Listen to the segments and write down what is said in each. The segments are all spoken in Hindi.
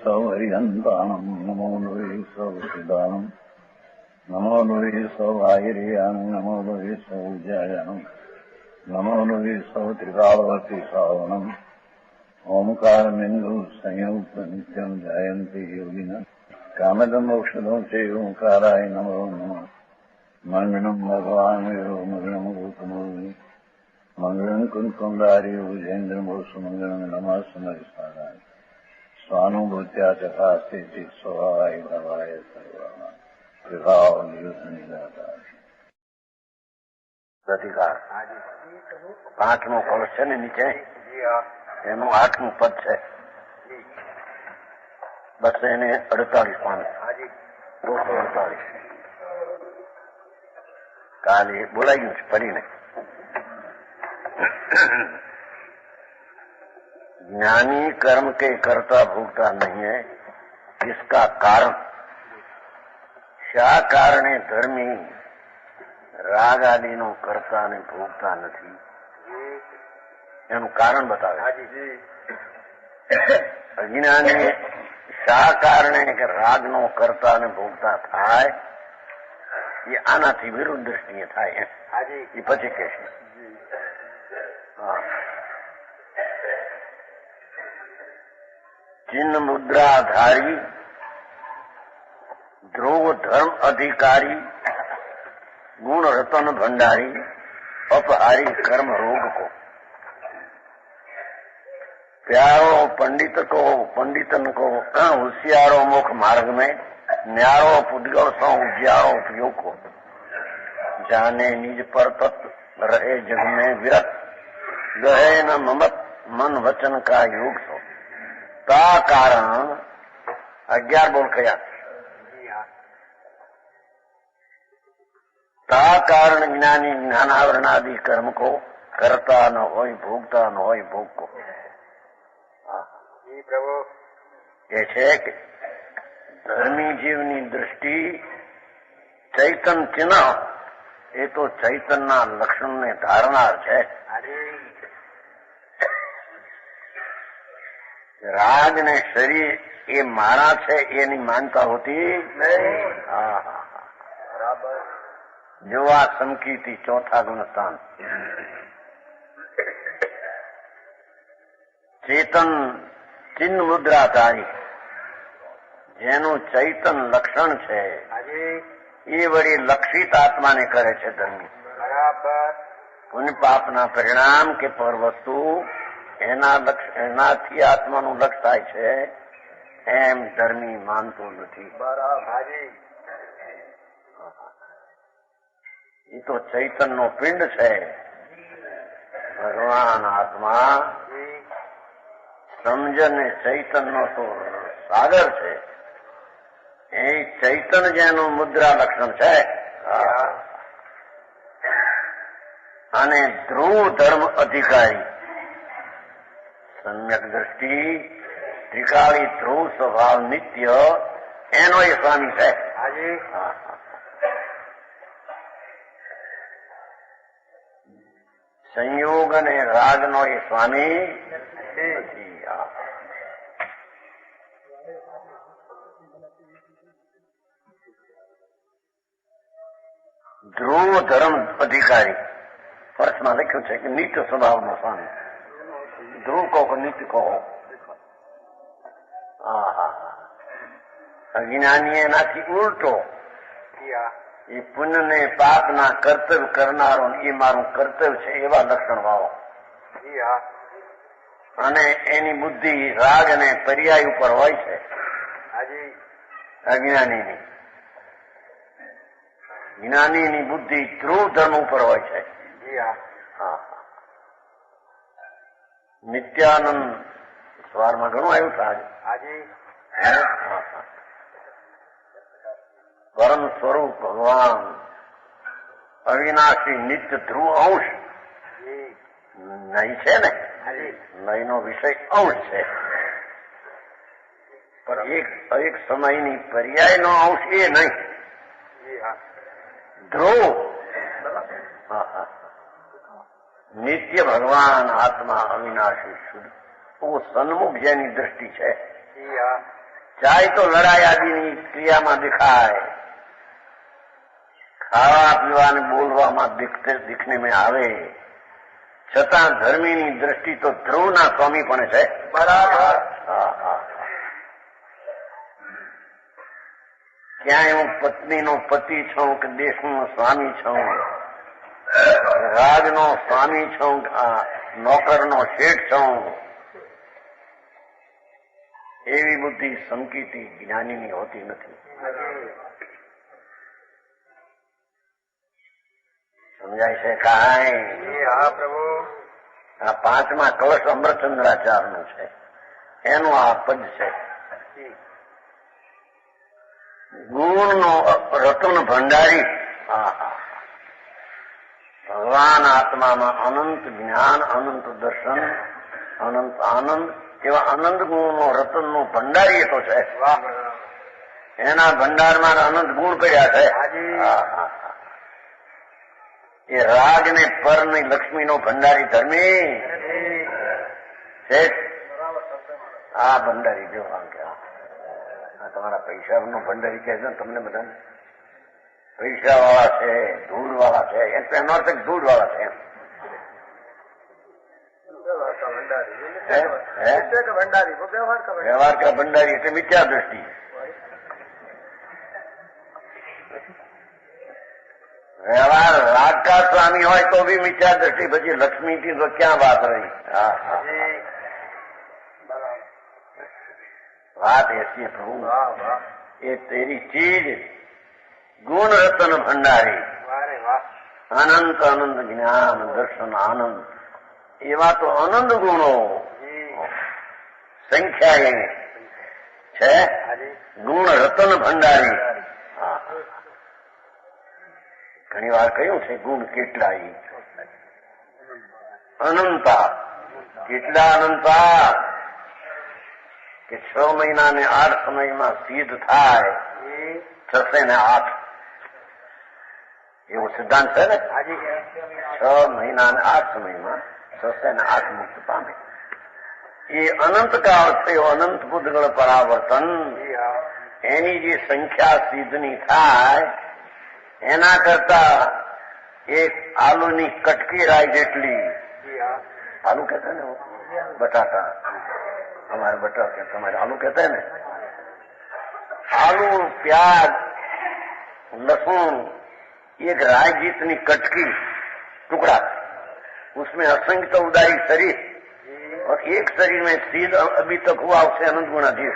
सौ हरिहंताणम् नमो लोहि सौ सिदानम् नमो लोहि सौ आयर्याणम् नमो लोहि सौ जयानम् नमो लोहि सौ त्रिकालवती सावनम् ओंकारमिन्दु संयुक्त नित्यम् जयन्ति योगिनः कामदम् औषधम् च ओंकाराय नमो नमः मंगलम् भगवान् विरो मंगलम् गौतमोनि मंगलम् कुंकुमधारी भुजेन्द्रमोसु मंगलम् नमः समरिसाराय स्वानुभूत्या चकास्ते स्वभावाय भवाय सर्वाः विभाव निदातार अधिकार 5મો કળશ છે ને નીચે એનું 8મું પદ છે. બસ એને 48 પાનું 248 કાલે બોલાઈ ગયું છે પડીને. ज्ञानी कर्म के कर्ता भोगता नहीं है. इसका कारण शा कारणे धर्मी राग आदिनो करता ने भोगता नहीं. એનું કારણ બતાવે. અજ્ઞાની શા કારણે કે રાગનો કરતા ને ભોગતા થાય એ આનાથી વિરુદ્ધ દ્રષ્ટિએ થાય. એ પછી કહેશે. चिन्ह मुद्राधारी ध्रुव धर्म अधिकारी गुण रतन भंडारी अपहारी कर्म रोग को प्यारो पंडितन को होशियारो मुख मार्ग में न्यारो पुद्गल सौ उजियारो उपयोग को जाने निज पर तत्व रहे जग में विरत गहे न ममत मन वचन का योग सो ता कारण 11 बोल कया ता कारण ज्ञानी ज्ञानावरणादि कर्म को करता न होय भोगता न होय भोग को. प्रभु ये છે કે ધર્મી જીવની દૃષ્ટિ ચૈતન ચિહ્ન એ તો ચૈતનના લક્ષણને ધારનાર છે. રાગ ને શરીર એ મારા છે એની માનતા હોતી નહીં. બરાબર. જોવા સમકીતી ચોથા ગુણસ્થાન ચેતન ચિહ્ન મુદ્રાધારી જેનું ચૈતન લક્ષણ છે એ વળી લક્ષિત આત્માને કરે છે ધર્મી. બરાબર. પુણ્ય પાપના પરિણામ કે પર વસ્તુ એનાથી આત્માનું લક્ષ થાય છે એમ ધર્મી માનતો નથી. બરાબર. એ તો ચૈતનનો પિંડ છે. ભગવાન આત્મા સમજને ચૈતનનો તો સાગર છે. એ ચૈતન જેનું મુદ્રા લક્ષણ છે અને ધ્રુવ ધર્મ અધિકારી सम्यक दृष्टि त्रिकाली ध्रुव स्वभाव नित्य एनो ये स्वामी है. संयोग ने राग नो ये स्वामी ध्रुव धर्म अधिकारी વર્ષમાં લખ્યું છે કે નિત્ય સ્વભાવનો સ્વામી. ધ્રુવ કહો નિત્ય કહો. અજ્ઞાની એનાથી ઉલટો એ પુણ્ય ને પાપના કર્તવ્ય કરનારો એ મારું કર્તવ્ય છે એવા લક્ષણ વાળો અને એની બુદ્ધિ રાગ અને પર્યાય ઉપર હોય છે અજ્ઞાનીની. જ્ઞાનીની બુદ્ધિ ધ્રુવ ધર્મ ઉપર હોય છે. નિત્યાનંદ સવારમાં ઘણું આવ્યું છે આજે. પરમ સ્વરૂપ ભગવાન અવિનાશી નિત્ય ધ્રુવ અંશ નહીં છે ને. નહીંનો વિષય અંશ છે પણ એક સમયની પર્યાયનો અંશ એ નહીં. ધ્રુવ નિત્ય ભગવાન આત્મા અવિનાશી શુદ્ધ वो સન્મુખ જેની દ્રષ્ટિ છે चाहे तो लड़ाई आदिની ક્રિયામાં દેખાય, ખાવા પીવાને બોલવામાં દીખને में આવે, છતાં ધર્મીની દ્રષ્ટિ તો ધ્રુવના સ્વામી પણ છે. બરાબર. ક્યાંય હું પત્નીનો પતિ છું કે દેશનો સ્વામી છું, રાજનો સ્વામી છું, નોકરનો શેઠ છું, એવી બુદ્ધિ સંકિતી જ્ઞાનીની હોતી નથી. સમજાય છે કાંઈ? હા પ્રભુ. આ 5મા કલશ અમરચંદ્રાચાર્યનું છે, એનું આ પદ છે. ગુણનો રતન ભંડારી. ભગવાન આત્મામાં અનંત જ્ઞાન, અનંત દર્શન, અનંત આનંદ, એવા અનંત ગુણનો રતનનો ભંડારી એ તો છે. એના ભંડારમાં અનંત ગુણ પડ્યા છે. એ રાગ ને પર ની લક્ષ્મીનો ભંડારી ધર્મી છે. આ ભંડારી જો તમારા પૈસાનો ભંડારી કહે છે ને તમને બધાને, પૈસા વાળા છે, ધૂળ વાળા છે, એનો અર્થ ધૂળ વાળા છે. વ્યવહાર કા ભંડારી એટલે મિથ્યા દ્રષ્ટિ. વ્યવહાર રાગ કા સ્વામી હોય તો બી મિથ્યા દ્રષ્ટિ, પછી લક્ષ્મી થી તો ક્યાં વાત રહી. बात ऐसी है प्रभु, ये तेरी चीज गुण रतन भंडारी, अनंत अनंत ज्ञान दर्शन आनंद, एवा तो अनंत गुणो संख्या है. गुण रतन भंडारी. ઘણી વાર કહ્યું છે ગુણ કેટલા અનંતા. કેટલા અનંતા કે 6 મહિના ને 8 સમયમાં સિદ્ધ થાય, 6 ને 8 એવો સિદ્ધાંત છે ને. 6 મહિના ને 8 સમયમાં 6 ને 8 મુક્ત પામે. એ અનંત કાળ થયો, અનંત ભૂતગળ પરાવર્તન. એની જે સંખ્યા સિદ્ધની થાય એના કરતા એક આલુની કટકી રાય જેટલી, આલू कहते हैं ना, बटाटा, हमारे बटाटा कहते, हमारे आलू कहते हैं ना. आलू, प्याज, लहसुन, एक राय जितनी कटकी टुकड़ा, उसमें असंख्य उदारी शरीर, और एक शरीर में सीध अभी तक हुआ उससे अनंत गुणा जीव.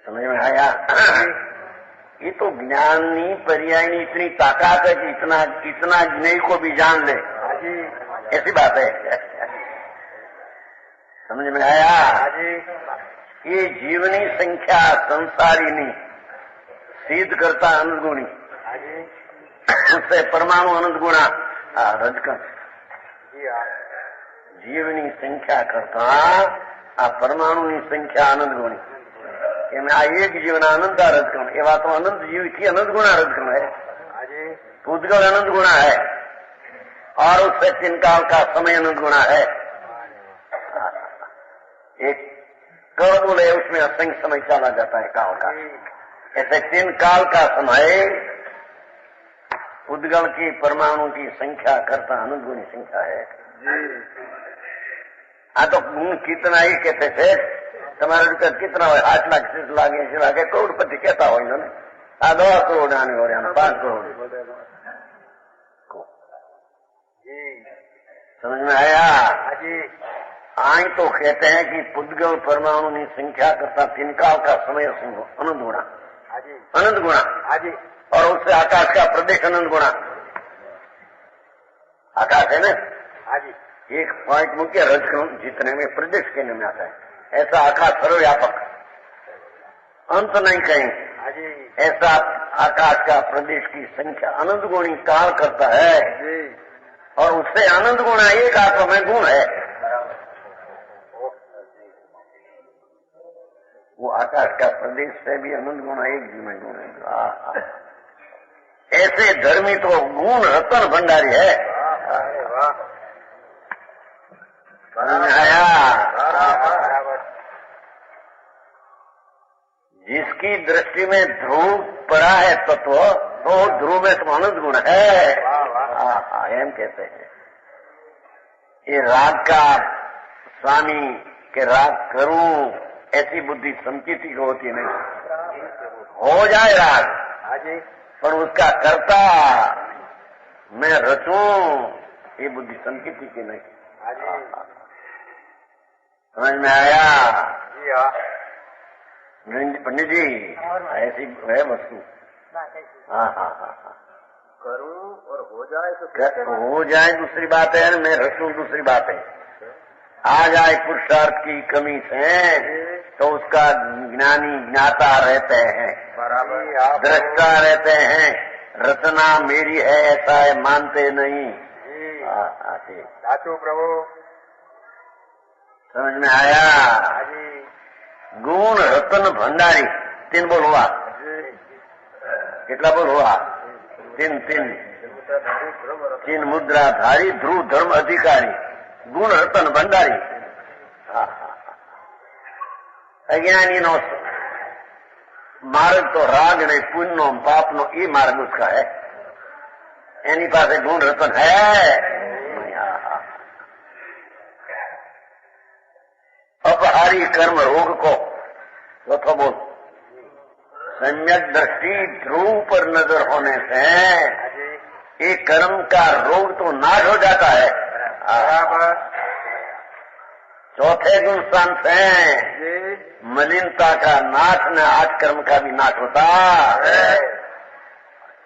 समझ में आया? ये तो ज्ञानी पर्यायनी इतनी ताकत है कि इतना ज्ञेय को भी जान ले, ऐसी बात है. समझ में आया? ये जीवनी संख्या संसारीनी सिद्ध करता अनंत गुणी, उससे परमाणु अनंत गुणा रजकन. जीवनी संख्या करता आ परमाणुनी संख्या अनंत गुणी. आ एक जीवन अनंत रजकण, एवा तो अनंत जीव की अनंत गुणा रजकण है. उद्गल अनंत गुणा है, और उससे 3 काल का समय अनंत गुणा है. एक कण बोले उसमें असंख्य समय चला जाता है काल का. ऐसे 3 काल का समय उद्गल की परमाणु की संख्या करता अनंत गुणी संख्या है. तो गुण कितना ही कहते थे. તમારા રૂપિયા કેટલા હોય? 8 લાખ 6 લાખ 80 લાખ કરોડપતિ કહેતા હોય ને. આ 10 કરોડ આને હોય, 5 કરોડ. समझ में आया? आई तो कहते हैं कि पुद्गल परमाणु की संख्या करता 3 काल का समय अनंत गुणा, अनंत गुणा, और उससे आकाश का प्रदेश अनंत गुणा. आकाश है ना, एक पॉइंट मुख्य रजकण जितने में प्रदेश कहने में आता है. ऐसा आकाश सर्वव्यापक, अंत नहीं कहीं. ऐसा आकाश का प्रदेश की संख्या अनंत गुणी काल करता है, और उससे अनंत गुणा एक आत्मा में गुण है. वो आकाश का प्रदेश से भी अनंत गुणा एक जीव में गुण है. ऐसे धर्मी तो गुण रतन भंडारी है. आया। जिसकी दृष्टि में ध्रुव पड़ा है तत्व, तो ध्रुव में समानुज गुण है। एम कहते हैं। ये राग का स्वामी के राग करूं, ऐसी बुद्धि संकीर्ति को होती नहीं। हो जाए राग, पर उसका कर्ता मैं रचूं, ये बुद्धि संकीर्ति की नहीं। समझ में आया? पंडित जी, ऐसी है वस्तु। हाँ, करूं और हो जाए तो हो जाए दूसरी बात है, मैं रचूं दूसरी बात है। आ जाए पुरुषार्थ की कमी से तो उसका ज्ञानी ज्ञाता रहते हैं, दृष्टा रहते हैं। रचना मेरी है ऐसा है मानते नहीं। साचो प्रभु, समझ में आया? गुण रतन भंडारी, 3 बोल हुआ। कितना बोल हुआ? 3 मुद्राधारी, ध्रुव धर्म अधिकारी, गुण रतन भंडारी। अज्ञानी नो मार्ग तो राग ने पुण्य पाप नो ये मार्ग उसका है। एनी पास गुण रतन है। अपहारी कर्म रोग को चौथा बोल, सम्यक दृष्टि ध्रुव पर नजर होने से ये कर्म का रोग तो नाश हो जाता है। चौथे गुण संत है, मलिनता का नाश न आज कर्म का भी नाश होता।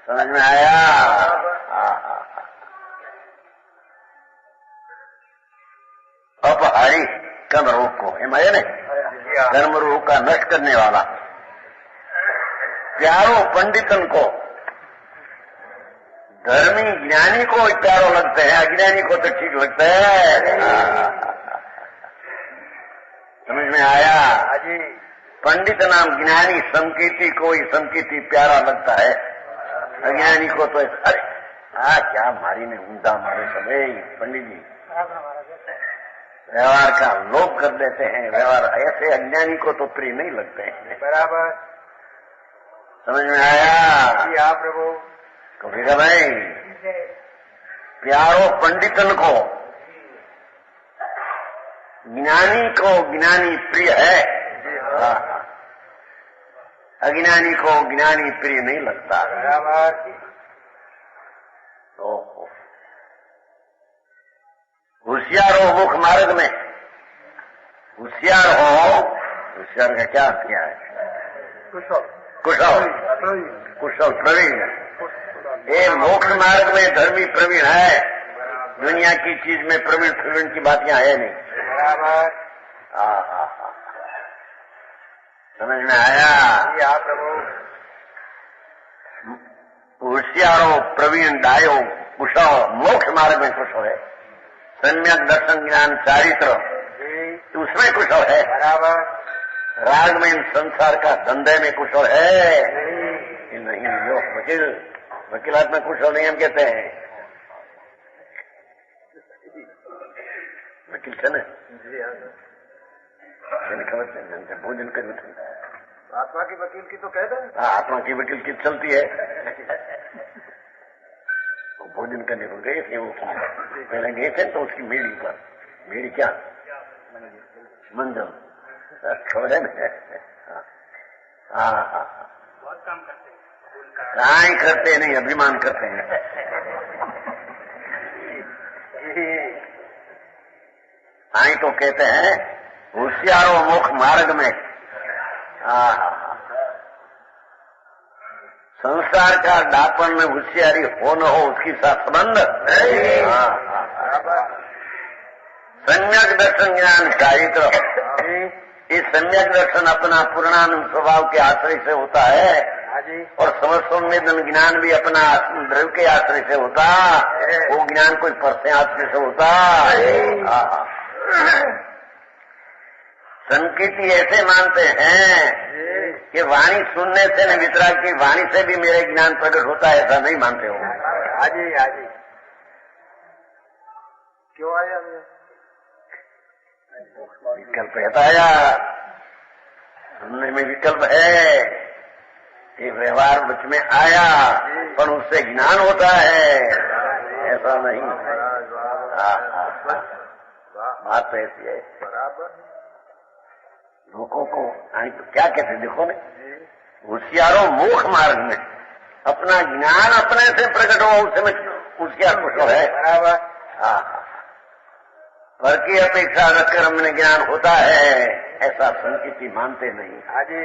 समझ में आया? अपहारी कर्म रोग को, हिमालय ने कर्म रोग का नष्ट करने वाला। प्यारो पंडितन को, धर्मी ज्ञानी को प्यारो लगते हैं, अज्ञानी को तो ठीक लगता है। समझ में आया? पंडित नाम ज्ञानी संकीर्ति को ही संकीर्ति प्यारा लगता है, अज्ञानी को तो अरे क्या मारी ने ऊंधा मारे सबे। पंडित जी व्यवहार का लोभ कर देते हैं, व्यवहार ऐसे अज्ञानी को तो प्रिय नहीं लगते हैं। बराबर। समझ में आया? प्रभु, कहेगा भाई प्यारो पंडितन को, ज्ञानी प्रिय है, अज्ञानी को ज्ञानी प्रिय नहीं लगता। तो होशियार हो मुख मार्ग में, होशियार हो, होशियार का क्या किया है? कुशल प्रवीण। ये मोक्ष मार्ग में धर्मी प्रवीण है, दुनिया की चीज में प्रवीण की बात यहाँ है नहीं। समझ में आया? प्रभु, होशियारो प्रवीण डायो कुशल, मोक्ष मार्ग में कुशल है। सम्यक दर्शन ज्ञान चारित्र उसमें कुशल है। बराबर। राग में संसार का धंधे में कुशल है नहीं। जो वकीलात में कुशल नहीं हम कहते हैं। वकील છે ને खबर भोजन कर आत्मा की वकील की तो कह दो। हाँ, आत्मा की वकील की चलती है। तो भोजन करने को गए थे, वो पहले गए थे तो उसकी मेड़ी पर, मेड़ी क्या मंजल खबर है ना। हाँ, बहुत काम करते हैं, कहाँ ही करते नहीं, अभिमान करते हैं। आई तो कहते हैं होशियारों मुख मार्ग में। संसार का दापन में होशियारी हो न हो उसकी साथ संबंध। सम्यक दर्शन ज्ञान चारित्र, ये सम्यक दर्शन अपना पूर्णानंद स्वभाव के आश्रय से होता है, और समसंवेदन ज्ञान भी अपना द्रव्य के आश्रय से होता। वो ज्ञान कोई परसे आश्रय से होता। संकीर्ति ऐसे मानते हैं कि वाणी सुनने से न वितराग की वाणी से भी मेरे ज्ञान प्रकट होता है, ऐसा नहीं मानते हो। हाजी क्यों आए? विकल्प हटाया, सुनने में विकल्प है, ये व्यवहार बच में आया, पर उससे ज्ञान होता है, ऐसा नहीं। बात तो ऐसी है। बराबर लोगों को तो क्या कहते देखो ने, होशियारों मोक्ष मार्ग में अपना ज्ञान अपने से प्रकट हो, उसमें होशियार कुछ है। बराबर पर की अपेक्षा रखकर हमने ज्ञान होता है, ऐसा संकेती मानते नहीं। हाँ जी।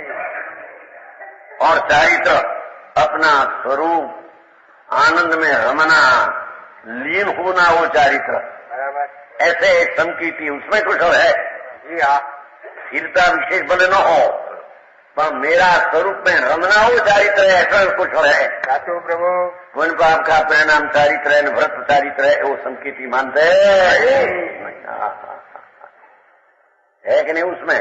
और चारित्र अपना स्वरूप आनंद में रमना, लीन होना, वो चारित्र बराबर ऐसे संकीर्ति उसमें कुछ है। जी हाँ। स्थिरता विशेष भले न हो, पर मेरा स्वरूप में रमना हो चारित्र है, ऐसा कुछ है। साधु प्रभु पुण्य पाप का परिणाम चारित्र है, व्रत चारित्र है, वो संकीर्ति मानते है कि नहीं? उसमें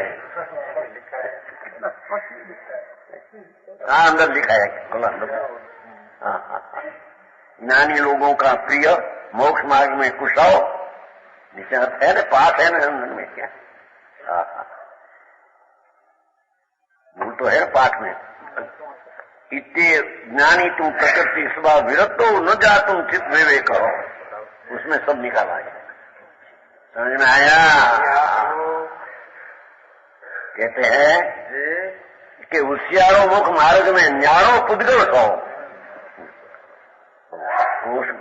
अंदर लिखा है, खुला ज्ञानी लोगों का प्रिय मोक्ष मार्ग में कुशाओ, जिसे अर्थ है ना, पाठ है ना अंदर में, क्या भूल तो है पाठ में। इतने ज्ञानी तुम प्रकृति स्वभाव विरत हो, न जा तुम चित्त विवेक करो, उसमें सब निकाला है। समझ में आया? कहते हैं कि होशियारों मुख मार्ग में न्यारो पुद्गल सो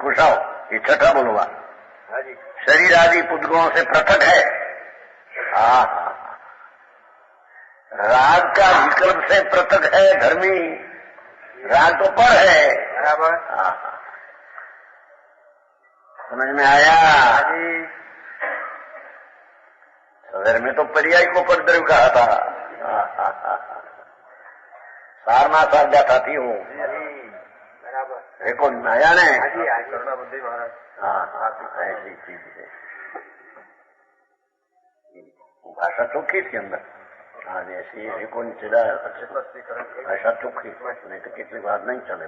कुशाओ, ये छठा बोलवा, शरीर आदि पुद्गलों से पृथक है। राग का विकल्प से पृथक है, धर्मी राग तो पर है। बराबर समझ में आया? सवेर में तो पर्याय को परद्रव कहा था, सारनाथ सार जाता थी वो, बराबर देखो आया ने। करुणा बुद्धि महाराज। हाँ, ऐसी चीज है, भाषा चौखी थी अंदर। हाँ, ऐसी रेको चला भाषा चौखी, नहीं तो कितनी बात नहीं चले।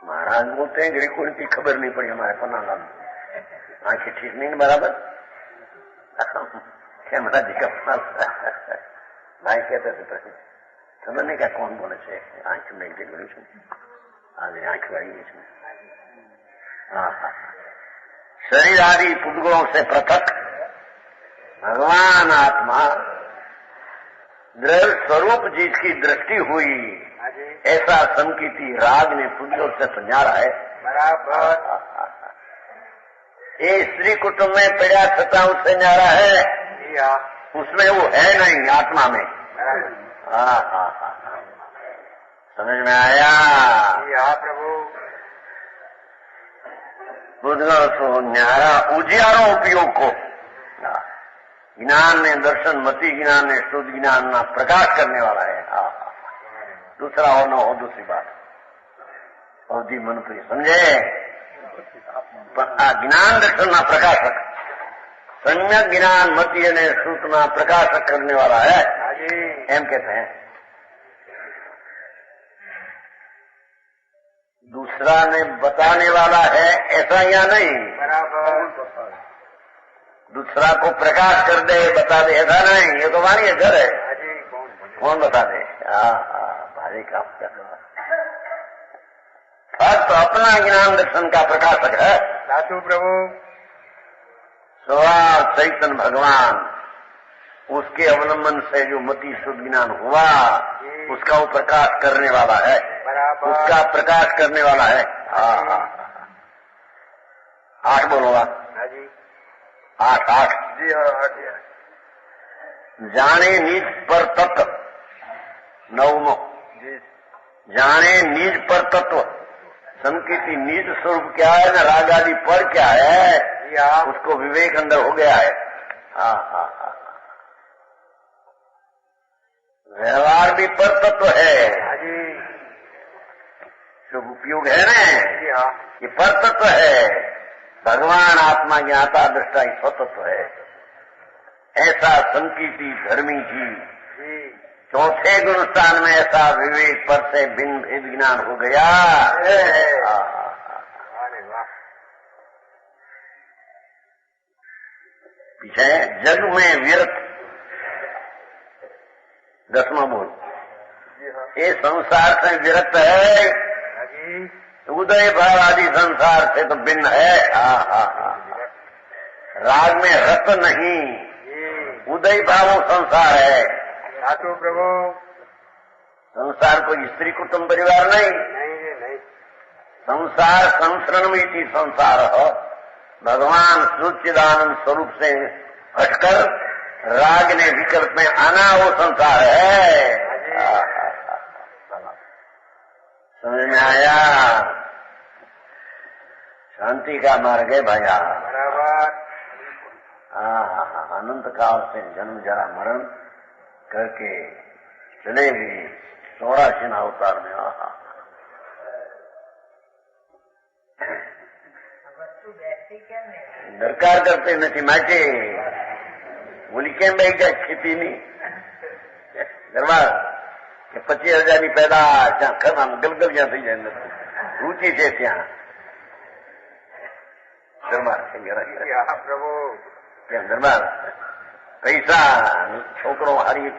महाराज बोलते हैं रेको की खबर नहीं पड़ी हमारे पन्ना में, आंखें ठीक नहीं बराबर। क्या महाराज जी का भाई कहते थे, खबर नहीं क्या कौन बोले से आंख में गई आज आंख आई इसमें। शरीर आदि पुद्गलों से पृथक भगवान आत्मा दृढ़ स्वरूप जिसकी दृष्टि हुई, ऐसा संकीर्ति राग ने पुद्गल से समझारा है। बराबर ये स्त्री कुटुंब में पड़ा छता उससे न्यारा है, उसमें वो है नहीं आत्मा में। समझ में आया? प्रभु पुद्गल सो न्यारा उजियारो उपयोग को ज्ञान ने दर्शन मति ज्ञान ने शुद्ध ज्ञान ना प्रकाश करने वाला है। दूसरा हो न हो दूसरी बात, अवधि मन प्रिय समझे। ज्ञान दर्शन ना प्रकाशक, सम्यक ज्ञान मति ने सूचना प्रकाशक करने वाला है, एम कहते हैं। दूसरा ने बताने वाला है ऐसा या नहीं? बराबर दूसरा को प्रकाश कर दे बता दे ऐसा नहीं, ये तो मानिए घर है, कौन बता दे? भारी काम कर तो अपना ज्ञान दर्शन का प्रकाशक है साधु प्रभु। स्वभाव चैतन्य भगवान, उसके अवलंबन से जो मति शुद्ध ज्ञान हुआ उसका वो प्रकाश करने वाला है, उसका प्रकाश करने वाला है। 8 बोलूंगा। 8 जी हाँ 8 जाने निज पर तत्व, 9 जी जाने निज पर तत्व, संकीर्ति निज स्वरूप क्या है ना, राग आदि पर क्या है, उसको विवेक अंदर हो गया है। व्यवहार भी पर तत्व है, शुभ उपयोग है ना, ये पर तत्व है। भगवान आत्मा ज्ञाता दृष्टा ही स्वतत्व है। ऐसा संकीर्ति धर्मी जी चौथे गुण स्थान में ऐसा विवेक पर से भिन्न भेद ज्ञान हो गया। છે જગ में व्यर्थ 10वां बोल जी हाँ ये संसार से विरक्त है हाँ जी उदय भाव आदि संसार से तो भिन्न है। राग में रत नहीं जी उदय भाव संसार है। साधु प्रभु संसार कोई स्त्री कुटुंब परिवार नहीं। नहीं जी नहीं संसार संसरणमिति संसार भगवान सच्चिदानंद स्वरूप से हटकर राग ने विकल्प में आना वो संसार है। समझ में आया? शांति का मार्ग है भैया। बराबर अनंत काल से जन्म जरा मरण करके चले गए 84 अवतार में। દરકાર કરતી નથી માટે બોલી કેમ ભાઈ જાય ખેતીની ઘરમાં કે 25,000 પેદા ઘરમાં ગલગલ જ્યાં થઈ જાય રૂચિ છે ત્યાં દરબાર છે जी हाँ प्रभु ત્યાં દરબાર પૈસા છોકરો હારી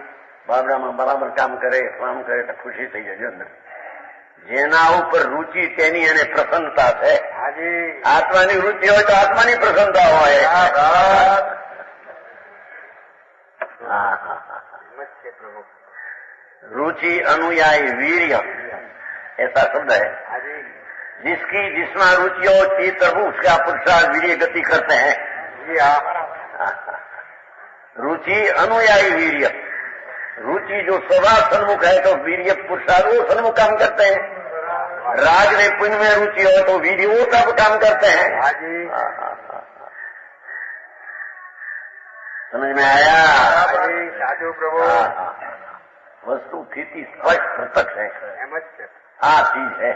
બાબરામાં બરાબર કામ કરે તો ખુશી થઈ જાય અંદર જેના ઉપર રૂચિ તેની એને પ્રસન્નતા છે। हाँ जी આત્માની રૂચિ હોય તો આત્માની પ્રસન્નતા હોય। नमस्ते प्रभु रुचि अनुयायी वीर्य ऐसा शब्द है। हाँ जी जिसकी जिसमें रुचि हो चित्त उसका पुरुषार्थ वीर्य गति करते हैं। जी हाँ रुचि अनुयायी वीर्य रुचि जो स्वभाव सन्मुख है तो वीर्य पुरुषार्थ वो सन्मुख काम करते हैं। राग में पुण्य में रुचि हो तो वीर्य वो सब काम करते हैं। हाँ जी समझ में आया? हाँ जी साधु प्रभु वस्तु स्थिति स्पष्ट प्रत्यक्ष है। नमस्ते आ चीज है।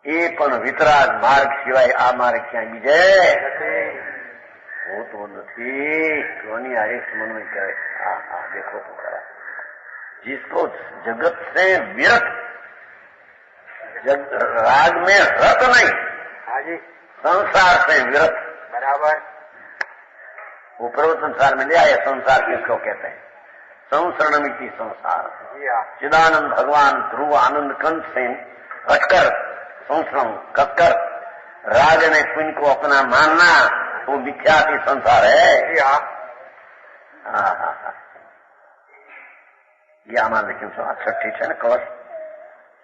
એ પણ વિતરાગ માર્ગ સિવાય આ માર્ગ ક્યાં બીજે હોતો નથી। કોની આ એક સમન્વય કરે। देखो तो करा जिसको जगत से विरत राग में रत नहीं हाँ जी संसार से विरत बराबर वो पर्वत संसार में ले आया। संसार किसको कहते हैं? संसरणमिति संसार जी हाँ चिदानंद भगवान ध्रुव आनंद कंठ से हटकर संस्रण कसकर राग ने पुण्य को अपना मानना वो मिथ्याति संसार है। जी हाँ ये आमार लेकिन छो 6 છે ને કવચ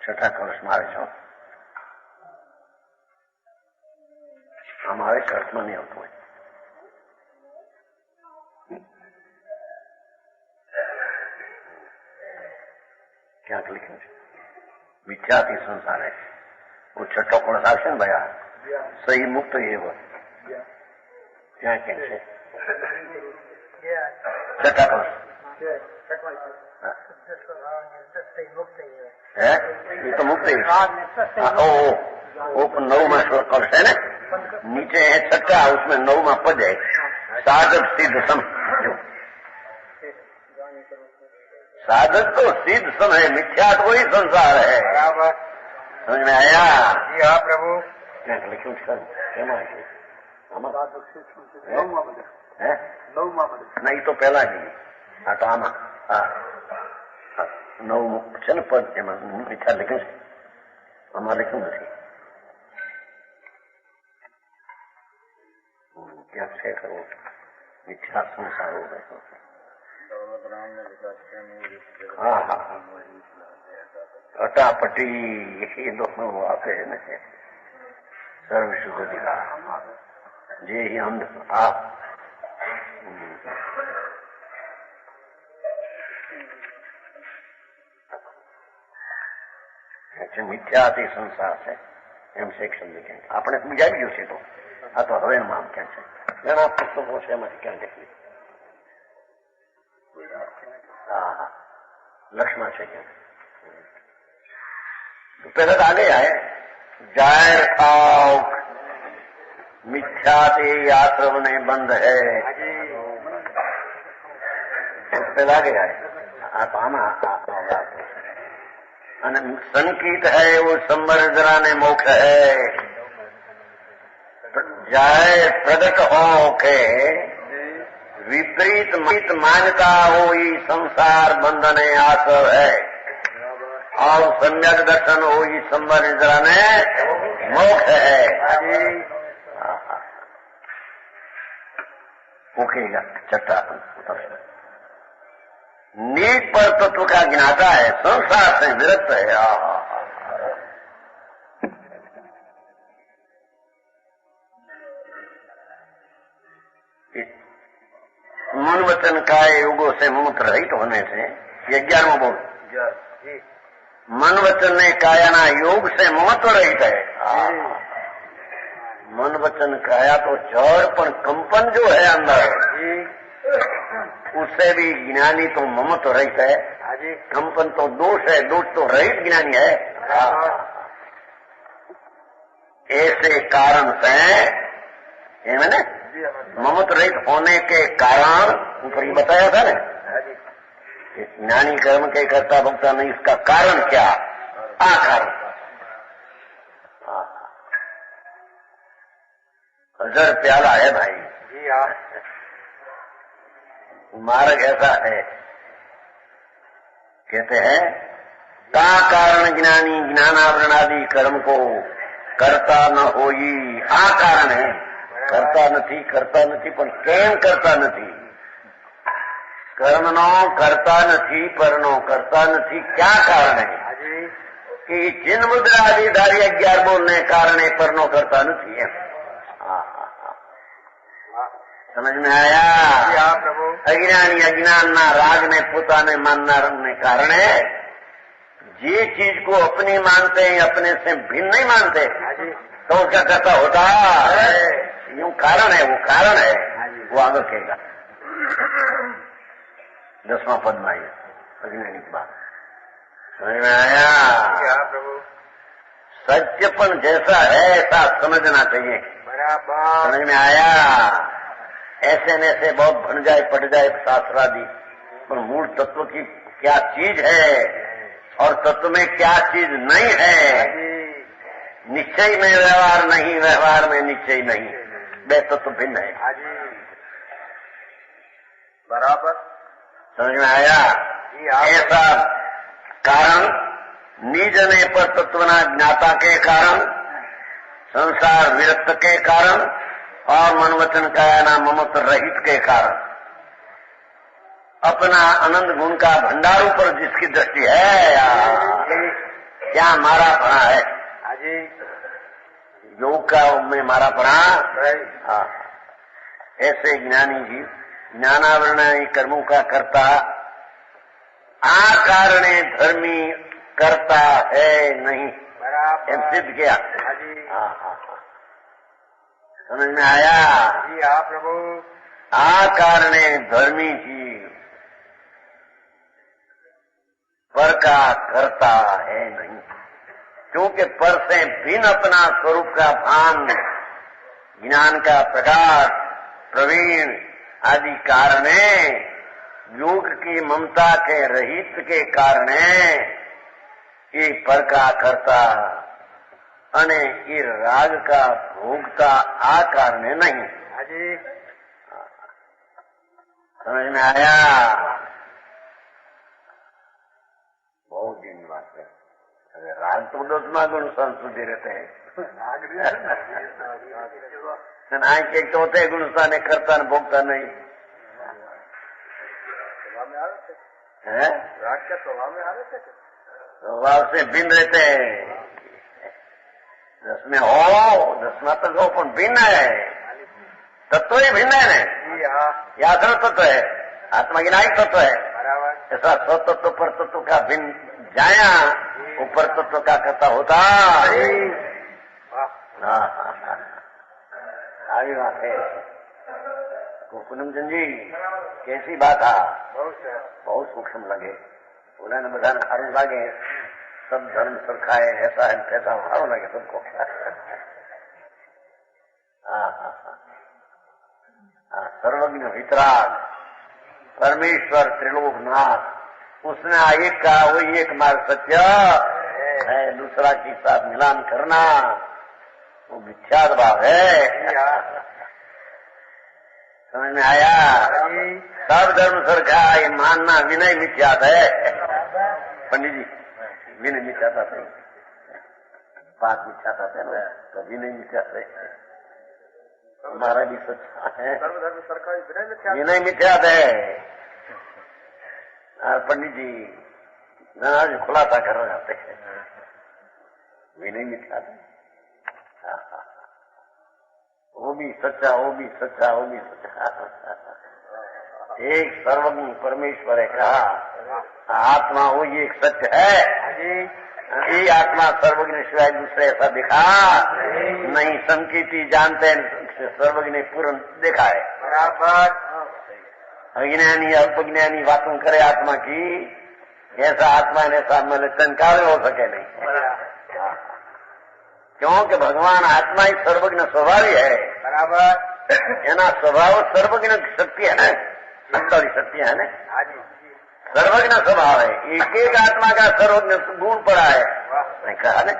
6 કવચમાં આવે છે। અમારે અર્થમાં નહીં આવતું હોય। ક્યાંક લખ્યું છે મિથ્યાતિ સંસાર है। वो 6 કવચ આવશે ને ભયા સહી મુક્ત એવ ક્યાં કેમ છે 6 કવચ है ये तो मुक्त वो 9वां कवच है ना नीचे है 6 उसमें 9वां पद है साधक सिद्ध सम। साधक तो सिद्ध सम है मिथ्या तो वही संसार है। बराबर समझ में आया? जी हाँ प्रभु लिखूं नहीं तो पहला ही तो आमा 9 છે ને પદ એમાં મિથ્યા લખ્યું છે આમાં લખ્યું નથી ક્યાં છે ખરું મિથ્યા સંસાર हो गए। हाँ अटापटी ये दोनों आते हैं सर्व शुद्ध दिखा जे ही अंध आप મિથ્યાથી સંસાર છે એમ સેક્શન લખ્યા। આપણે બીજા બીજું છે તો આ તો હવે નામ ક્યાં છે ઘણા પુસ્તકો છે એમાંથી ક્યાં લખી લક્ષ્મણ છે ક્યાં पहले तो आगे आए जाहिर खाओ मिथ्याते यात्रव ने बंद है। पहले आगे आए आप आना संकीत है वो संबर जरा ने मोक्ष है। जाए प्रगट हो के विपरीत मान्यता हो ही संसार बंधने आसव है और सम्यक दर्शन हो ही संबर निद्रा ने मोक्ष है। उकेगा चट्टा नीच पर तत्व का ज्ञाता है, संसार से विरक्त है। मन वचन काय युगों से ममत रहित होने से, ये 11वां बोल, मन वचन ने काया योग से ममत्व रहित है। मन वचन काया तो जड़ पर कंपन जो है अंदर, उससे भी ज्ञानी तो ममत्व रहित है। कंपन तो दोष है, दोष तो रहित ज्ञानी है। ऐसे कारण से ये मैंने ममत्व रहित होने के कारण ऊपर ही बताया था ना, ज्ञानी कर्म के कर्ता भोक्ता नहीं, इसका कारण क्या? आकारण। हजार प्याला है भाई जी। मार्ग ऐसा है, कहते हैं का कारण ज्ञानी ज्ञानावरण आदि कर्म को करता न होई। आ कारण है, करता નથી પણ કેમ કરતા નથી? કર્મનો કરતા નથી, પરનો કરતા નથી, क्या कारण है? कि चिन्ह मुद्रा आदिधारी 11 बोलने कारण परनो करता नहीं है। समझ में आया? अज्ञानी अज्ञान ना राग ने पोता ने मानना ने कारण जे चीज को अपनी मानते हैं अपने से भिन्न नहीं मानते तो उसका करता होता है। यूं कारण है, वो कारण है, वो आगे कहेगा 10वां पद में आई अज्ञानी की बात। समझ में आया? सत्यपन जैसा है ऐसा समझना चाहिए। बराबर समझ में आया? ऐसे न ऐसे बहुत भन जाए पड़ जाए शास्त्रादि, पर मूल तत्व की क्या चीज है और तत्व में क्या चीज नहीं है। निश्चय में व्यवहार नहीं, व्यवहार में निश्चय नहीं, वे तत्व भिन्न है। बराबर समझ में आया? ऐसा कारण निज ने पर तत्वना ज्ञाता के कारण, संसार विरक्त के कारण और मन वचन काया ममत्व रहित के कारण अपना आनंद गुण का भंडार ऊपर जिसकी दृष्टि है, क्या मारा पड़ा है योग का में मारा पड़ा। ऐसे ज्ञानी जी ज्ञानावरण कर्मों का करता, आ कारणे धर्मी करता है नहीं, सिद्ध किया। समझ में आया? जी हाँ प्रभु। आ कारणे धर्मी जी पर का करता है नहीं, क्योंकि पर से भिन्न अपना स्वरूप का भान, ज्ञान का प्रकाश, प्रवीण आदि कारण योग की ममता के रहित के कारण ये पर का करता अने ये राग का भोगता आ कारण नहीं। समझ में आया? बहुत दिन बात है। अरे राग तो 10वां गुण संस्कृति रहते हैं, के 4थे गुण ने करता न भोगता नहीं है। राग के स्वभाव में आ रहे थे, स्वभाव से भिन्न रहते हैं। 10 में हो, 10वां तक हो, पर भिन्न है, तत्व ही भिन्न है न, या असर तत्व है, आत्मज्ञानी तत्व है। ऐसा स्व तत्व पर तत्व का भिन्न जाया ऊपर तत्व का करता होता। આવી વાત है। પૂનમચંદ जी कैसी बात है? बहुत सूक्ष्म लगे, उन्होंने बधाने सारू लागे, सब धर्म सरखा है, ऐसा है ऐसा सारू लगे सबको। सर्वज्ञ वितराग परमेश्वर त्रिलोकनाथ, उसने एक कहा वही एक मार्ग सत्य है, दूसरा के साथ मिलान करना वो मिथ्यात भाव है। जी हाँ समझ में आया? जी सब धर्म सरखा, ये मानना विनय मिथ्यात है। पंडित जी, विनय मिथ्यात है, बात मिथ्यात है ना, तो विनय मिथ्यात है। हमारा भी सच्चा है, सर्वधर्म सरकारी विनय में क्या विनय मिथ्यात है। पंडित जी नाराज खुलासा कर रहे जाते हैं, विनय मिथ्यात है। वो भी सच्चा, वो भी सच्चा, वो भी सच्चा। एक सर्वज्ञ परमेश्वर है कहा, आत्मा वो ये एक सत्य है। जी ये आत्मा सर्वज्ञ शिवाय दूसरे ऐसा दिखा नहीं। संकेती जानते हैं, सर्वज्ञ ने पूर्ण देखा है। बराबर अज्ञानी अल्पज्ञानी बातों करे आत्मा की, ऐसा आत्मा ने ऐसा मतलब चमत्कार हो सके नहीं। क्योंकि भगवान आत्मा ही सर्वज्ञ स्वभाव ही है। बराबर है ना, स्वभाव सर्वज्ञ शक्ति है ना, अंतरी शक्ति है ना, हाँ जी सर्वज्ञ स्वभाव है। एक एक आत्मा का सर्वज्ञ गुण पड़ा है। मैं कहा ना,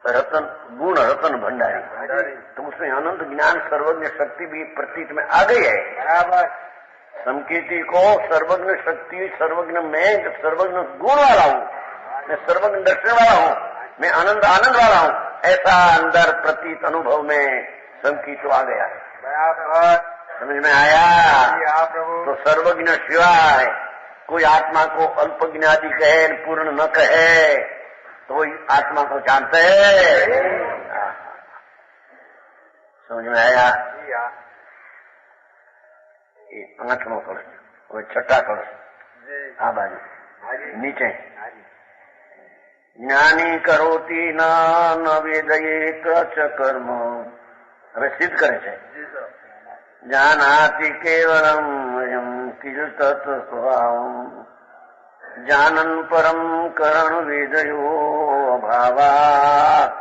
रतन गुण रतन भंडारी, तो उसमें अनंत ज्ञान सर्वज्ञ शक्ति भी प्रतीत में आ गई है। बराबर संकेती को सर्वज्ञ शक्ति, सर्वज्ञ में सर्वज्ञ गुण वाला हूँ, मैं सर्वज्ञ दर्शन वाला हूँ, मैं आनंद आनंद वाला हूँ, ऐसा अंदर प्रतीत अनुभव में संकेत आ गया है। बराबर समझ में आया? जी हाँ प्रभु तो सर्वज्ञ शिवाय कोई आत्मा को अल्पज्ञानी कहे, पूर्ण न कहे, तो वही आत्मा को जानते हैं। समझ में आया? जी हाँ ये 8वां कलश, वो 6ठा कलश जी आ बाजू हाँ जी नीचे। हाँ जी ज्ञानी करोति न वेदयेत च कर्म, હવે સિદ્ધ કરે છે। जी सर જાનાતિ કેવલમ વયમ કિલ તત સ્વભાવમ, जानन परम करण वेदयो अभावात्,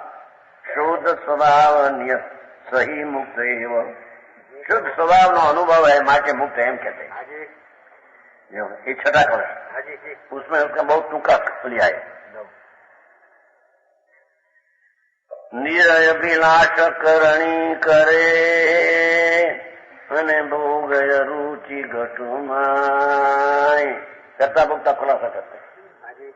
शुद्ध स्वभाव नियत सही मुक्त एव। शुद्ध स्वभाव नो अनुभव है माटे मुक्त एम कहते हैं। हाँ जी ये 6ठा कलश, हाँ जी जी उसमें उसका बहुत टूका लिया है। निरभिलाष करणी करे અને ભોગય रुचि ઘટુમાય, करता भोगता खुलासा करते हैं। हाँ जी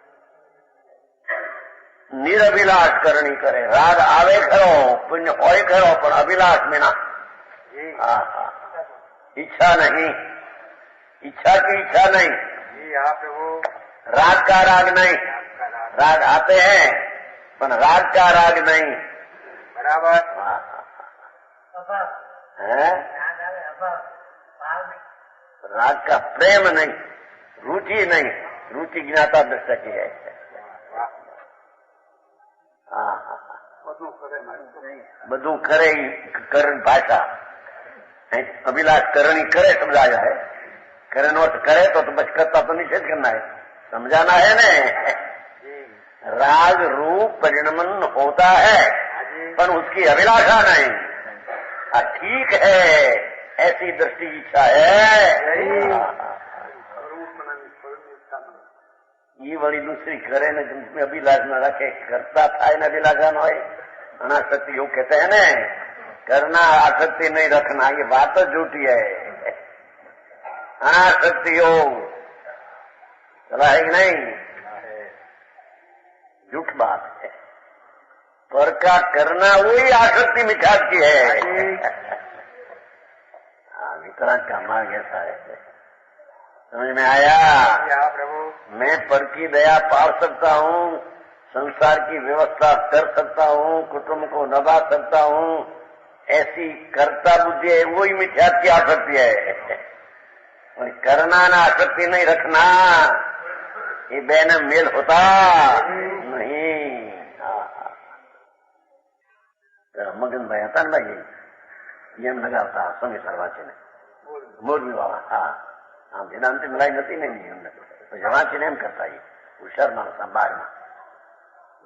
निरभिलाष करणी करे, राग आवे खरो, पुण्य होय खरो, पर अभिलाष में ना। जी इच्छा नहीं, इच्छा की इच्छा नहीं, जी हाँ प्रभु राग का राग नहीं। आपका नाम राग आते हैं पर राग का राग नहीं। बराबर है? राग का प्रेम नहीं, रुचि नहीं, रुचि ज्ञाता दृष्टि की है। બધું કરે કરણ ભાષા, અભિલાષ करणी करे समझाया है। करण अर्थ करे तो बस करता तो निषेध करना है, समझाना है न। राग रूप परिणमन होता है पर उसकी अभिलाषा नहीं। ठीक है, ऐसी दृष्टि इच्छा है। ये बड़ी दूसरी करे न जिसमें अभिलाष न रखे, करता था न अभिलाषा न हो, अनासक्ति योग कहते हैं न। करना आसक्ति नहीं रखना, ये बात तो झूठी है। अनासक्ति योग चला है कि नहीं? झूठ बात है। पर का करना वही आसक्ति मिठास की है। वितराग का मार्ग ऐसा है। समझ में आया? हाँ प्रभु मैं पर की दया पा सकता हूँ, संसार की व्यवस्था कर सकता हूँ, कुटुंब को नभा सकता हूँ, ऐसी कर्ता बुद्धि है, वही मिथ्यात्व की आसक्ति है। और करना ना आसक्ति नहीं रखना, ये बेन मेल होता नहीं। मगन भाई હતા ને ભાઈ, એમ લગાવતા સ્વામી સરવાચી ને મોરબી બાબા। હા આમ વેદાંતિ મલાઈ નથી ને એમને જવાચી ને એમ કરતા, હુશિયાર માણસ 12માં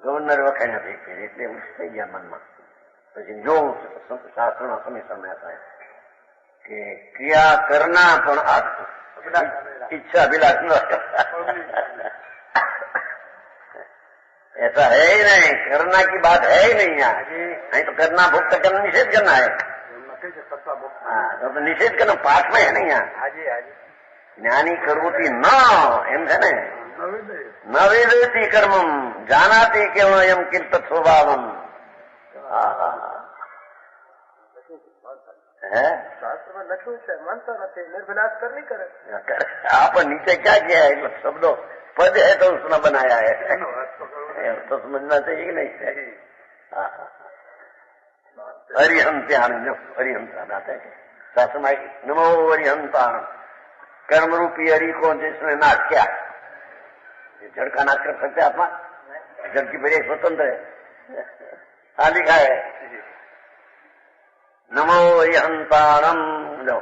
ગવર્નર વખાણ હતી એટલે એવું થઈ ગયા મનમાં। પછી જો શાસ્ત્રના સમીક્ષણમાં હતા કે ક્રિયા કરના પણ ઈચ્છા અભિલાષ ન કરતા। ऐसा है ही नहीं, करना की बात है ही नहीं यहाँ। नहीं तो करना भुक्त करना निषेध करना है। हाँ तो निषेध करना पाठ में है नहीं यहाँ। ज्ञानी करोति न एम है ने न वेदेति कर्मम जानाति केवलम किल तत्स्वभावम। શાસ્ત્ર માં લખ્યું છે માનતા નથી, નિર્ભિલાષ कर नहीं करे। आप नीचे क्या किया है, शब्दों पद है तो उसने बनाया है, तो समझना चाहिए कि नहीं। हरिहंत्यान हरिहंतान आते हैं शास्त्र में, नमो हरिहंतान, कर्म रूपी हरि को जिसने नाश किया। जड़ का नाश कर सकते आत्मा, जड़ की बड़ी स्वतंत्र है। हाँ लिखा है नमो हरिहंतानम, लो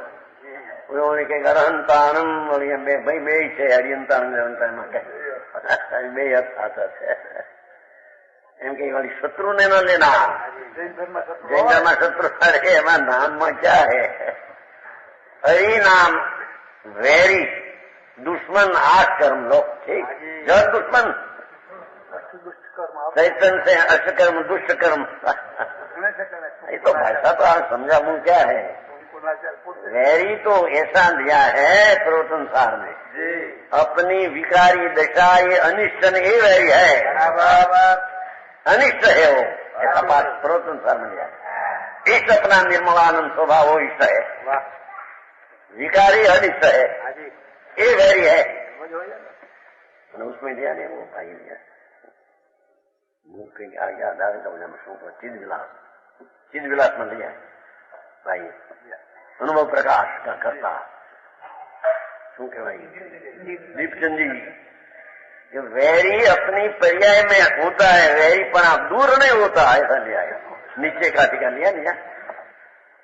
उन्होंने कहा हरिहंतानम, और ये भाई मैं ही है हरिहंतानम मैं आता है એમ કે વાળી શત્રુ ને ન લેના, જૈન ધર્મ શત્રુ। અરે એમાં નામમાં ક્યાં है, हरि नाम वैरी दुश्मन आठ कर्म लो, ठीक। जड़ दुश्मन चैतन से अष्टकर्म दुष्ट कर्म। ये तो भाषा तो आप समझा मुझ क्या है। वैरी तो ऐसा दिया है प्रवचनसार में, अपनी विकारी दशा ये अनिष्ट ये वैरी है, अनिष्ट है वो, ऐसा बात प्रवचनसार में दिया। इष्ट अपना निर्मलानंद स्वभाव वो इष्ट है, विकारी अनिष्ट है, ये वैरी है। उसमें दिया नहीं वो भाई दिया याद आवे तो मैं શું चिद विलास में लिया भाई अनुभव प्रकाश का करता शू कहवाई दीपचंद जी। जो वैरी अपनी पर्याय में होता है, वैरी पर आप दूर नहीं होता, ऐसा लिया है। नीचे का अधिकार लिया लिया,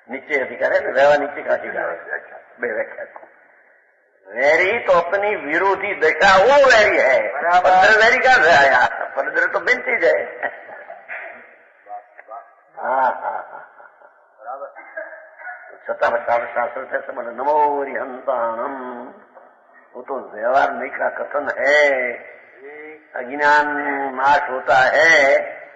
नीचे अधिकार है, व्यवहार नीचे का अधिकार है, व्याख्या को। वैरी तो अपनी विरोधी दशा वो वैरी है, परदर वैरी का आया, परदर तो बिन चीज है। छठा शास्त्र से समझ नमो हरिहंतानम, वो तो व्यवहार नहीं का कथन है। अज्ञान नाश होता है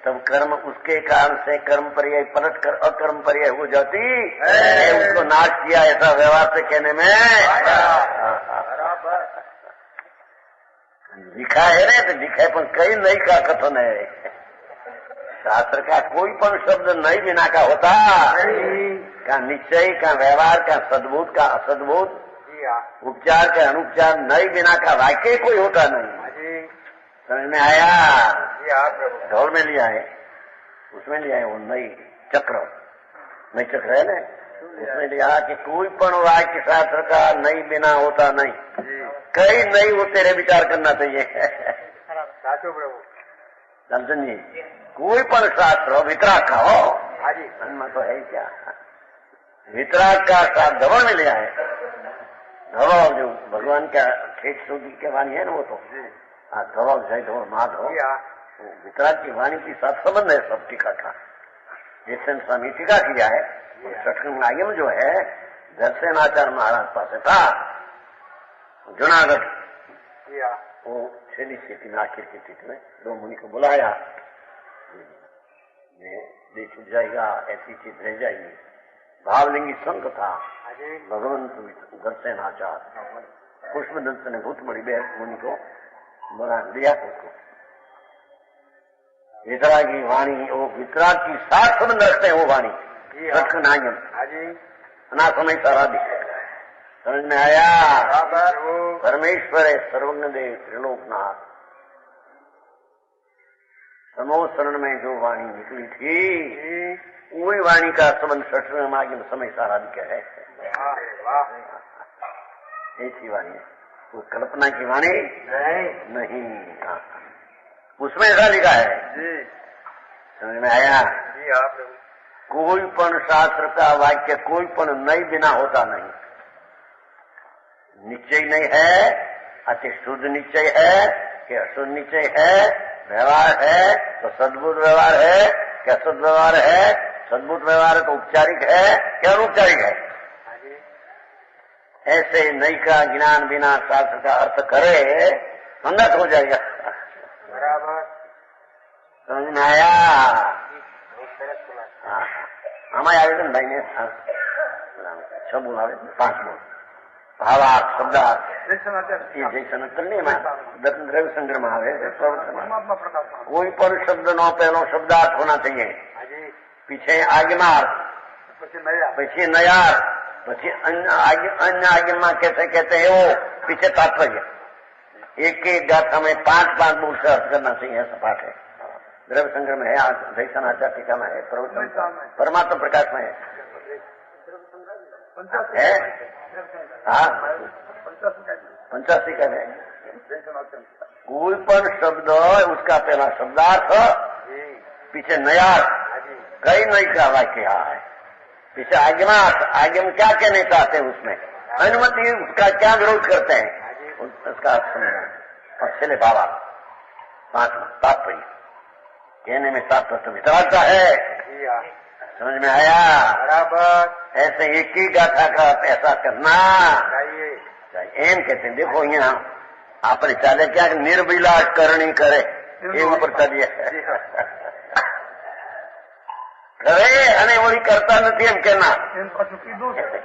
तब कर्म उसके कारण से कर्म पर्याय पलट कर अकर्म पर्याय हो जाती है, उसको नाश किया ऐसा व्यवहार से कहने में लिखा है ना, तो लिखा है पर कई नहीं का कथन है। शास्त्र का कोई पण शब्द नहीं बिना का होता, का निश्चय का व्यवहार का सद्भूत का असद्भूत, उपचार का अनुपचार नहीं बिना का वाक्य कोई होता नहीं। समझ में आया? ढोल में लिया है, उसमें लिया है वो नई चक्र, नई चक्र है ना, उसमें लिया कि कोई पण वाक्य शास्त्र का नहीं बिना होता नहीं, कई नहीं वो तेरे विचार करना चाहिए। साचो प्रभु दर्शन जी, कोई पण शास्त्र वितराग का हो, में तो है क्या, वितराग का शास्त्र धवल में लिया है। धवल जो भगवान का खेत सूदी के वाणी है ना, वो तो धवल जय धवल माधव, वितराग की वाणी के साथ संबंध है सब टीका का। जैसे स्वामी टीका किया है, सत्संग आयम जो है दर्शनाचार्य महाराज पास था जूनागढ़, वो छेली स्थिति में आखिर की स्थिति में दो मुनि को बुलाया, देश छूट जाएगा ऐसी चीज रह जाएगी। भावलिंगी संत था भगवंत दर्शनाचार्य, पुष्पदंत ने भूत बड़ी बेहद मुनि को बुला दिया उसको। वितराग की वाणी, वो वितराग की साथ संबंध रखते हैं वो वाणी, सत्संग ना समय सारा दिखे। समझ में आया? परमेश्वर है सर्वज्ञ देव त्रिलोकनाथ। समो शरण में जो वाणी निकली थी वही वाणी का संबंध सत्संग मार्ग समय सारा दिखे है। ऐसी वाणी है, वो कल्पना की वाणी नहीं, उसमें ऐसा लिखा है। समझ में आया? कोई पण शास्त्र का वाक्य कोई पण नहीं बिना होता नहीं। निश्चय नहीं है, अति शुद्ध निश्चय है कि अशुद्ध निश्चय है, व्यवहार है तो सद्भुत व्यवहार है क्या अशुद्ध व्यवहार है, सद्भुत व्यवहार है तो उपचारिक है क्या अनौपचारिक है। ऐसे नई का ज्ञान बिना शास्त्र का अर्थ करे संगत हो जाएगा। बराबर समझ में आया? આમાં આવે છે ને ભાઈ ને છ બોલ આવે 5 બોલ ભાવાર્થ શબ્દાર્થ એ જે સનાતનની દ્રવ્ય સંગ્રહમાં આવે કોઈ પણ શબ્દનો પહેલો શબ્દાર્થ હોના चाहिए, पीछे आगमार्थ, પછી નયાર્થ, પછી अन्य आगमा कहते हैं वो पीछे तात्पर्य। एक एक गाथा में 5 बोल से अर्थ करना चाहिए, ऐसा पाठ है। द्रव्य संग्रह में है, जैसन आचार टीका में है, प्रवचन परमात्मा प्रकाश में है। हाँ 85 का है। कोई पर शब्द उसका पहला शब्दार्थ, पीछे नयार्थ, कई नई का वाक्य है, पीछे आगमार्थ, आगम क्या कहने चाहते हैं उसमें, अनुमति उसका क्या विरोध करते हैं, उसका अर्थ समझना। और छेले बाबा 5 तात्पर्य कहने में तात्पर्य वितरागता है। समझ में आया? बराबर। ऐसे एक ही गाथा का ऐसा करना चाहिए। एम कहते हैं, देखो यहाँ आपने चाले क्या निर्विलास करनी करे એ ઉપર ચાલીએ કરે અને વળી કરતા નથી એમ કે ના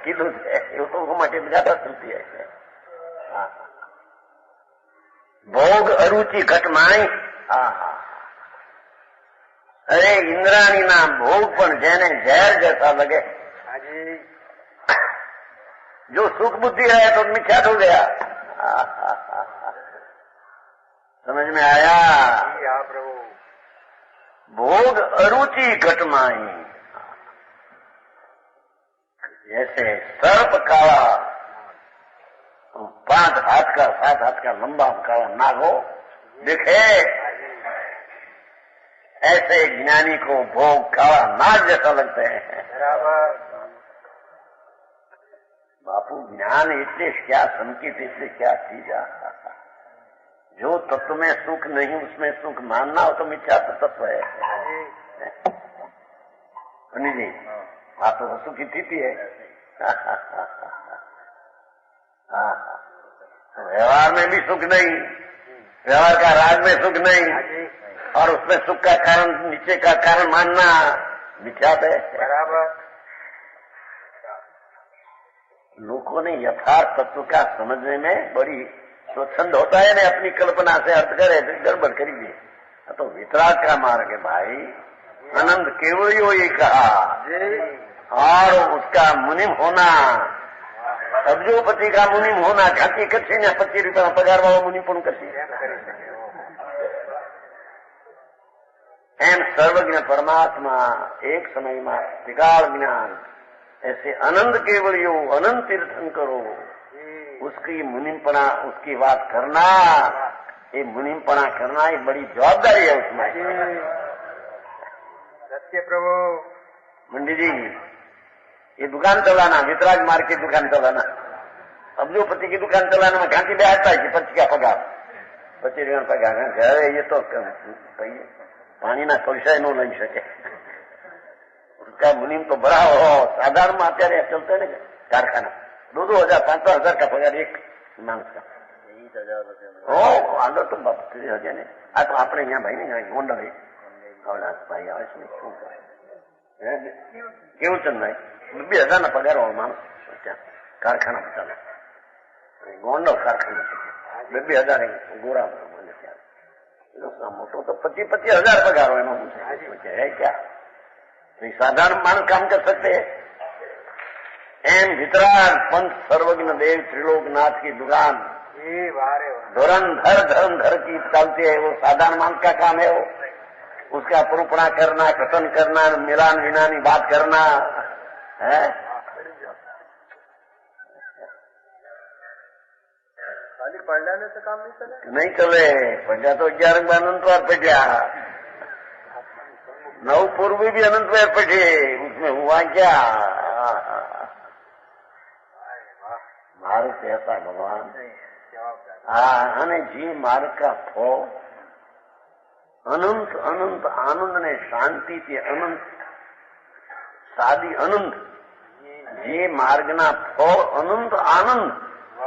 કીધું છે એવું માટે બધા શ્રુતિ છે। ભોગ અરુચિ ઘટમાણી, અરે ઇન્દ્રાણી ના ભોગ પણ જેને ઝેર જैसा लगे, जो सुख बुद्धि है तो मिथ्या हो गया। समझ में आया? प्रभु भोग अरुचि घटमाई, जैसे सर्प काला 5 हाथ का 7 हाथ का लंबा काला नाग हो दिखे, ऐसे ज्ञानी को भोग काला नाग जैसा लगते हैं। बापू ज्ञान इससे क्या संकेत, इससे क्या चीज, जो तत्व में सुख नहीं उसमें सुख मानना हो तो मिथ्या तत्व है। पंडित जी आप तो वस्तु की स्थिति है। व्यवहार में भी सुख नहीं, व्यवहार का राज में सुख नहीं, और उसमें सुख का कारण नीचे का कारण मानना मिथ्या है। बराबर। लोगों ने यथार्थ तत्व का समझने में बड़ी स्वच्छंद होता है ना, अपनी कल्पना से अर्थ करे तो गड़बड़ करेंगे। तो वितराग का मार्ग है भाई, आनंद केवल ही कहा, और उसका मुनिम होना, अब्जोपति का मुनिम होना, घाटी करશે ને 25 રૂપિયા પગાર વાળો મુનિમ પણ કરશે। एम सर्वज्ञ परमात्मा एक समय में त्रिकाल ज्ञान, ऐसे अनंत केवल यो अनंत तीर्थन करो, उसकी मुनिमपना, उसकी बात करना, ये मुनिमपना करना ये बड़ी जवाबदारी है उसमें। सत्य प्रभु। मंडी जी ये दुकान चलाना, वितराग मार्ग की दुकान चलाना, अब्जोपति की दुकान चलाने में घाटी बैठता है कि 25 का पगार, 25 રૂપિયા पगार। अरे ये तो पानी ना पैसा न लई सके, उसका मुनिम तो बड़ा हो। साधारण में अत्यारे चलते है कारखाना 2-2 हजार 5-5 हजार का पगार एक माणस का। आगे तो 30 हजार ने आ तो अपने यहाँ भाई ने गोंडल भाई આવે છે શું કરે કેવું છે ભાઈ 2,000 ના પગાર વાળો માણસ ત્યાં કારખાના ચાલે, ગોંડલ કારખાના છે, 2,000 ગોરા મને ત્યાં मोटो तो 25-25 हजार पगार हो, है क्या? तो साधारण मानव काम कर सकते हैं। एम वितराग पंथ सर्वज्ञ देव त्रिलोकनाथ की दुकान धर्मधर की चलती है, वो साधारण मानव का काम है। वो उसका प्रूपणा करना, कथन करना, मिलान विनानी बात करना है। पढ़ने से काम नहीं चले, नहीं चले। पढ़ा तो 11 अनंत बार पढ़ा, 9 पूर्व भी अनंत बार पढ़े, उसमें हुआ क्या? मार्ग ऐसा भगवान અને જે માર્ગ का ફળ અનંત અનંત આનંદ ને શાંતિ થી અનંત સાદી આનંદ, જે માર્ગના ફળ અનંત આનંદ,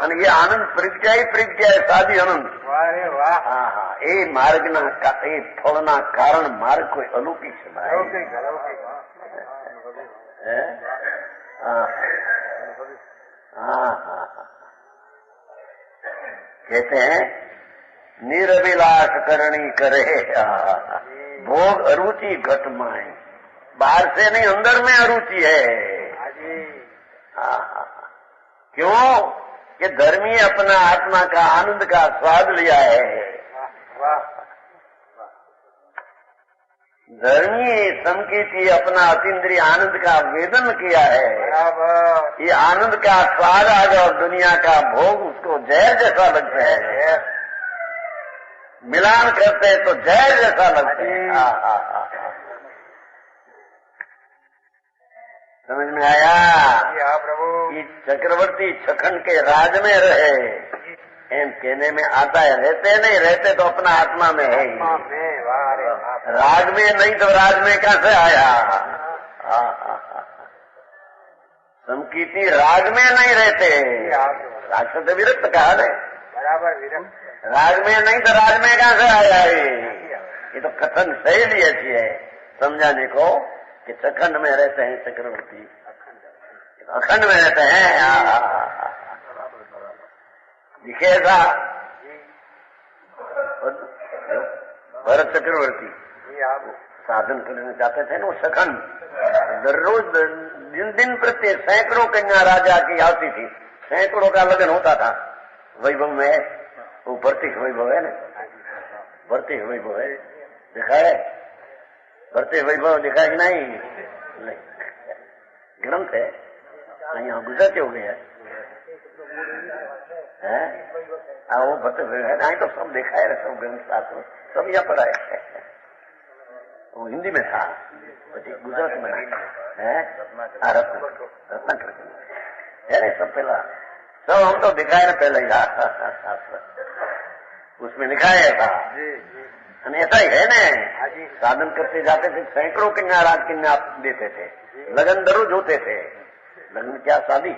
અને એ આનંદ પ્રગટ્યા સાદી આનંદ। હા હા, એ માર્ગના એ ફળના કારણ માર્ગ કોઈ અલૌકિક છે ભાઈ. कहते हैं निरभिलाष करनी करे भोग अरुचि घट माए. बाहर से नहीं अंदर में अरुचि है. क्यों कि धर्मी अपना आत्मा का आनंद का स्वाद लिया है. धर्मी संकेती अपना अतीन्द्रिय आनंद का वेदन किया है. ये आनंद का स्वाद आ गया और दुनिया का भोग उसको जहर जैसा लगता है. मिलान करते हैं तो जहर जैसा लगता है. समझ में आया? प्रभु ये चक्रवर्ती छखंड के राज में रहे एम कहने में आता है. रहते नहीं रहते तो अपना आत्मा में है. राज में नहीं तो राज में कहां से आया? संकीर्ति राज में नहीं रहते. राज से तो विरक्त कहा है. बराबर विरक्त. राज में नहीं तो राज में कहां से आया? ये तो कथन शैली ऐसी है समझाने को कि छखंड में रहते हैं चक्रवर्ती. अखंड में रहते हैं. दिखेगा भरत चक्रवर्ती साधन करने जाते थे ना. वो सखंड दररोज दिन प्रत्येक सैकड़ों कन्या राजा की आती थी. सैकड़ों का लगन होता था. वैभव में वो भर्तिक वैभव है ना. भर्तिक वैभव है देखा है. भर्तिक वैभव देखा है कि नहीं? ग्रंथ है यहाँ गुजरते हो गए हैं. वो भर्तिक है नहीं तो सब देखा है. सब ग्रंथ शास्त्र सब यहाँ पढ़ा है. वो हिंदी में था गुजरात में है. रत्नाकर है सब पहला सब हम तो दिखाए ना पहले ही उसमें दिखाया था. ऐसा ही है ना. साधन करते जाते थे. सैकड़ों कन्या राज कन्या देते थे. लगन दरोज होते थे. लगन क्या? शादी.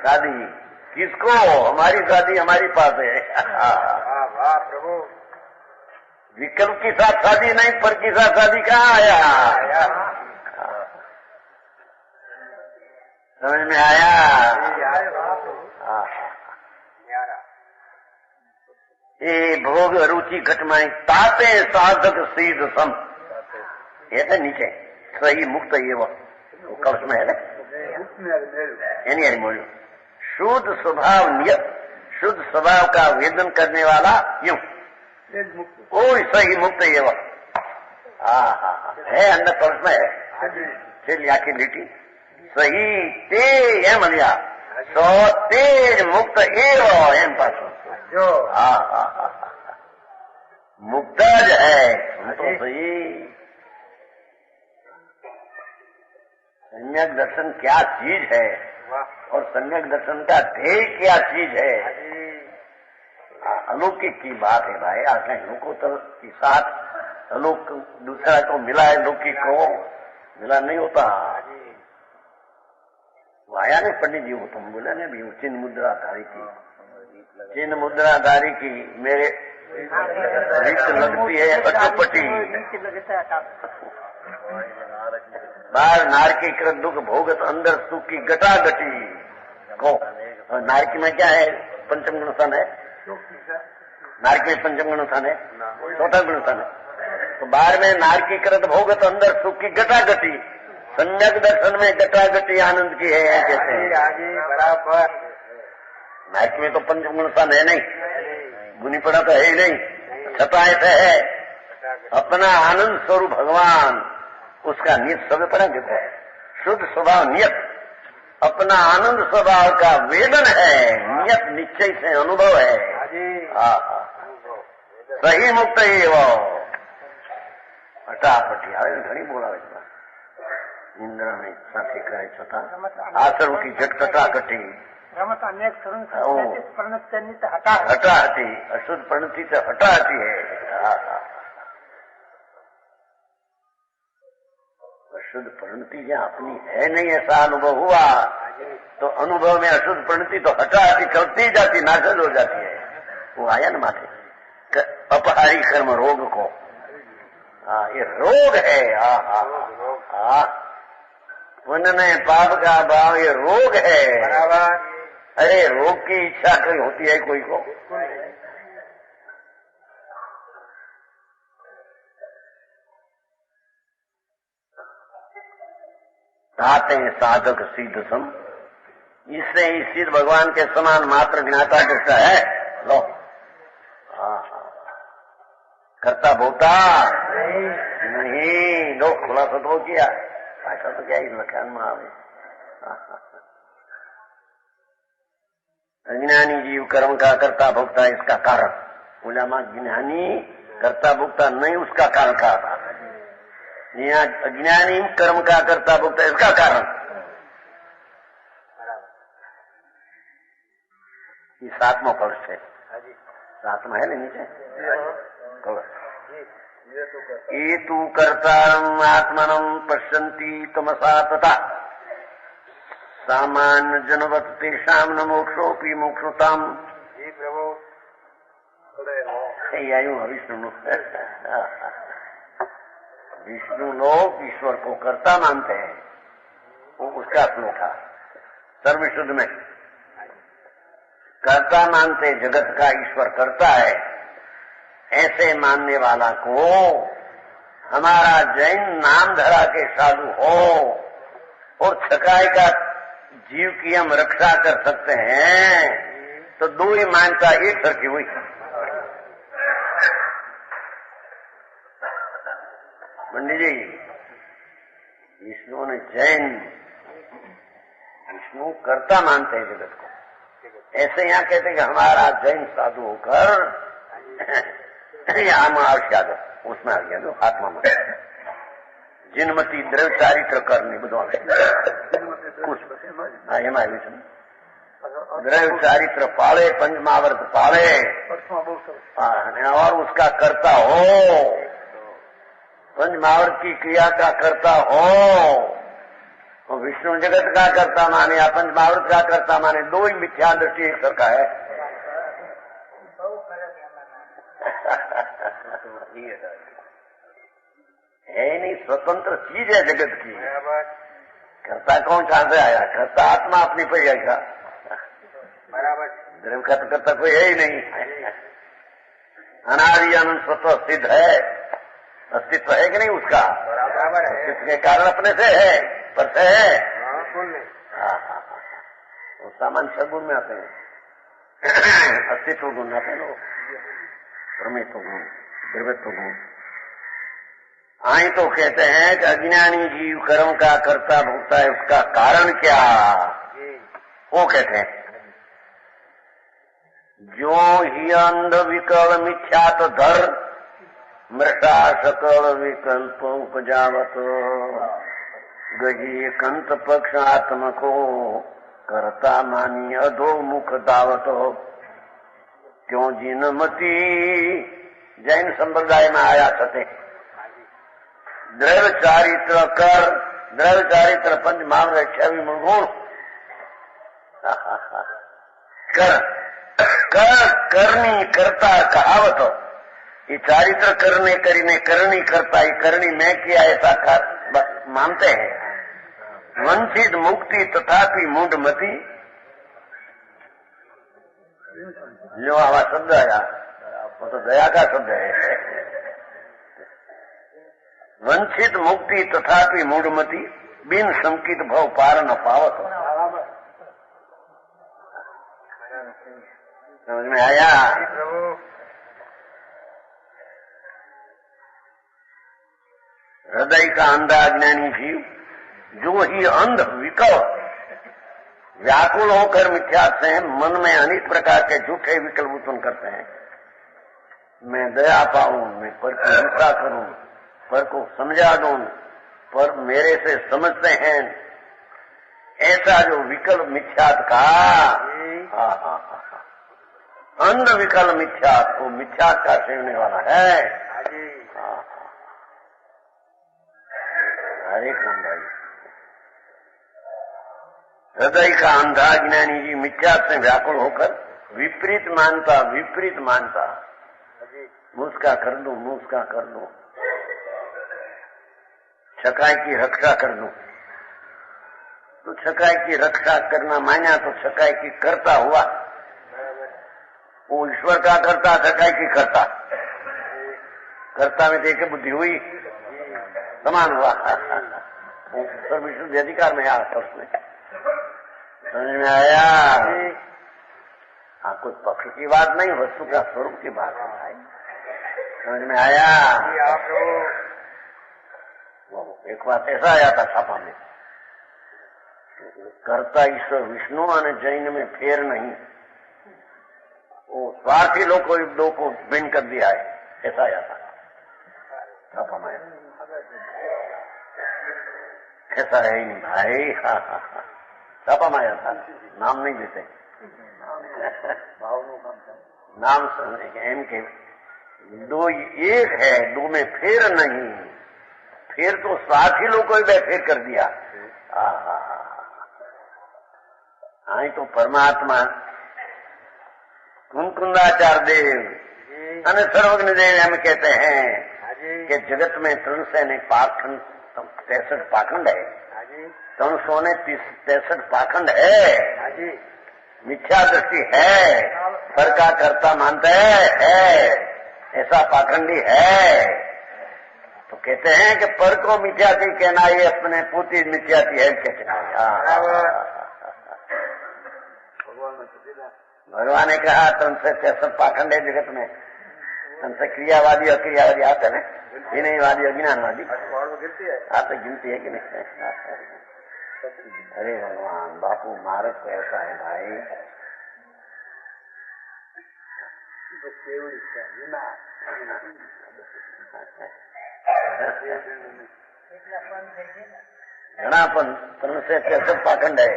शादी किसको? हमारी शादी हमारी पास है. वाह प्रभु. विकल्प के साथ शादी नहीं पर के साथ शादी कहाँ आया? समझ में आया? ये भोग रुचि घटमाई ताते साधक सीध सम. ये तो नीचे सही मुक्त ये वो कवच में है ना. बोलो शुद्ध स्वभाव नियत शुद्ध स्वभाव का वेदन करने वाला यूं कोई सही मुक्त ये वो है. अंदर कवच में है. फिर आखिर लिटी सही ते एम लिया सो तेज मुक्त एम पास जो मुक्तज है. तो सही सम्यक दर्शन क्या चीज है और सम्यक दर्शन का ध्येय क्या चीज है? अलौकिक की बात है भाई. आज लोगों के साथ अलौक दूसरा को मिला है. लौकिक को मिला नहीं होता. वो आया ना पंडित जी को तुम बोला ना भी चिन्ह मुद्राधारी की. चिन्ह मुद्राधारी की मेरे रिक्त लगती है अटपटी. बाहर नारकी कृत दुख भोगत अंदर सुख की गटागटी को. नारकी में क्या है? पंचम गुण स्थान है. नारकी में पंचम गुण स्थान है. चौथा गुण स्थान है. तो बाहर में नारकी कृत भोगत अंदर सुख की गटागटी. सम्यक दर्शन में गटागटी आनंद की है कहते हैं. बराबर. नारकी में तो पंचम गुण स्थान है नहीं. गुनी पड़ा तो है ही नहीं. छपाए तो है. अपना आनंद स्वरूप भगवान उसका नियत सब पर है. शुद्ध स्वभाव नियत अपना आनंद स्वभाव का वेदन है. नियत निश्चय से अनुभव है. सही मुक्त ही वो फटाफटी આવે ઘણી બોલાવે છે. ઇન્દ્રની સાથે કહે છતાં આસરું की झट कटाकटी रमत अनेक तरुण प्रणत हटा हटाहटी. अशुद्ध प्रणति से हटाहटी है. अशुद्ध प्रणति जहाँ अपनी है नहीं ऐसा अनुभव हुआ तो अनुभव में अशुद्ध प्रणति तो हटाहटी करती जाती नाशज हो जाती है. वो आया ना माथे अपहारी कर्म रोग को। ये रोग है। पुण्य में पाप का भाव ये रोग है। अरे रोग की इच्छा कोई होती है कोई को? ताते साधक सिद्ध सम, इससे ही सिद्ध भगवान के समान मात्र ज्ञाता दृष्टा है। लो करता भोता नहीं, लो खुलासा तो किया, ऐसा तो क्या इस लखान में आवे। अज्ञानी जीव कर्म का करता भोगता इसका कारण, उलमा ज्ञानी करता भोगता नहीं उसका कारण कहा था। यहाँ अज्ञानी कर्म का करता भोगता इसका कारण। ये 7वां कलश है। 7वां है ना नीचे कलश। ये तू कर्तारम आत्मनम पश्यन्ति तमसा तथा सामान्य जनवत तेषाम न मोक्षोपि मोक्षताम। आयु विष्णु विष्णु लोग ईश्वर को कर्ता मानते हैं, वो उसका श्लोक था। सर्वशुद्ध में कर्ता मानते जगत का ईश्वर करता है, ऐसे मानने वाला को हमारा जैन नाम धरा के साधु हो और छकाई का जीव की हम रक्षा कर सकते हैं, तो दो ही मानता एक सर की हुई। पंडित जी, विष्णु ने जैन विष्णु कर्ता मानते हैं जगत को, ऐसे यहाँ कहते हैं कि हमारा जैन साधु होकर आत्मा यादव उसमें आ गया, जो आत्मा में जिनमती द्रव्य चारित्र करनी बुधवा द्रव्य चारित्र पाले, पंचमावर्त पाले और उसका कर्ता हो, पंचमावर्त की क्रिया का करता हो। विष्णु जगत का करता माने या पंचमावर्त का करता माने, दो ही मिथ्या दृष्टि एक सरका है। है नहीं, स्वतंत्र चीज है जगत की। करता कौन कहां से आया? करता आत्मा अपनी पर आएगा। द्रव्य का तो करता कोई है ही नहीं। अनादि अनंत स्वतः सिद्ध है, अस्तित्व है कि नहीं उसका? अस्तित्व के कारण अपने से है, पर से है। वो सामान्य सगुण में आते हैं, अस्तित्व गुण आते हैं लोग, परमेश्वर गुण, द्रव्यत्व गुण। आई तो कहते हैं कि अज्ञानी जीव कर्म का करता भोगता है, उसका कारण क्या? वो कहते हैं जो ही अंध विकल मिथ्यात धर मृषा सकल विकल्प उपजावत गही कंत पक्ष आत्म को करता मानी अधो मुख दावत। क्यों जिनमती जैन संप्रदाय में आया सते द्रव्य चारित्र कर, द्रव्य चारित्र पंच मामले 26 गुण करनी करता कहावत। ये चारित्र करने करीने करनी करता, ये करनी मैं किया ऐसा मानते हैं। वंचित मुक्ति तथापि मूढ़मती, जो आवा शब्द आया वो तो दया का शब्द है। वंचित मुक्ति तथापि मूढ़मती बिन संकित भव पार न पावत। समझ में आया? हृदय का अंधा अज्ञानी जीव जो ही अंध विकल व्याकुल होकर मिथ्या से मन में अनेक प्रकार के झूठे विकल्प उत्पन्न करते हैं। मैं दया पाऊं, मैं पर को हिंसा करूं, पर को समझा दूं, पर मेरे से समझते हैं, ऐसा जो विकल्प मिथ्यात का अंध विकल्प मिथ्यात, वो मिथ्यात का सेवने वाला है। हरे कृष्ण भाई, हृदय का अंधा ज्ञानी जी मिथ्या से व्याकुल होकर विपरीत मानता मुस्का कर दूं, मुस्का कर दूं, छकाई की रक्षा कर दूं। तो छकाई की रक्षा करना माना तो छकाई की करता हुआ, वो ईश्वर का करता, छकाई की करता, कर्ता में देख के बुद्धि हुई, समान हुआ। ईश्वर विष्णु अधिकार में आया था उसमें, समझ में आया। हाँ, कोई पक्ष की बात नहीं, वस्तु का स्वरूप की बात है भाई, समझ में आया। वो एक बात ऐसा आया था छापा में, कर्ता ईश्वर विष्णु और जैन में फेर नहीं, वो स्वार्थी लोग को दो को भिन्न कर दिया है, ऐसा आया था छापा में। ऐसा है ही नहीं भाई। हाँ हाँ हाँ, छापा में आया था, नाम नहीं देते, नाम एम के दो एक है, दो में फेर नहीं, फेर तो साथी लोग को ही फेर कर दिया। हाँ, तो परमात्मा कुंकुंदाचार्य देव अन सर्वज्ञ देव हम कहते हैं कि जगत में 363 पाखंड है, 363 पाखंड है, मिथ्या दृष्टि है, पर का कर्ता मानते है, ऐसा पाखंडी है। तो कहते हैं कि पर को मिथ्याती कहना ये अपने पूती मिथ्याती है कहते हैं। भगवान ने कहा 363 पाखंड है जगत में, तुमसे क्रियावादी और क्रियावादी आते हैं, विनयवादी और ज्ञानवादी आते, गिनती है कि नहीं। अरे भगवान बापू मारत को ऐसा है भाई, ઘણાપન 363 પાખંડ है,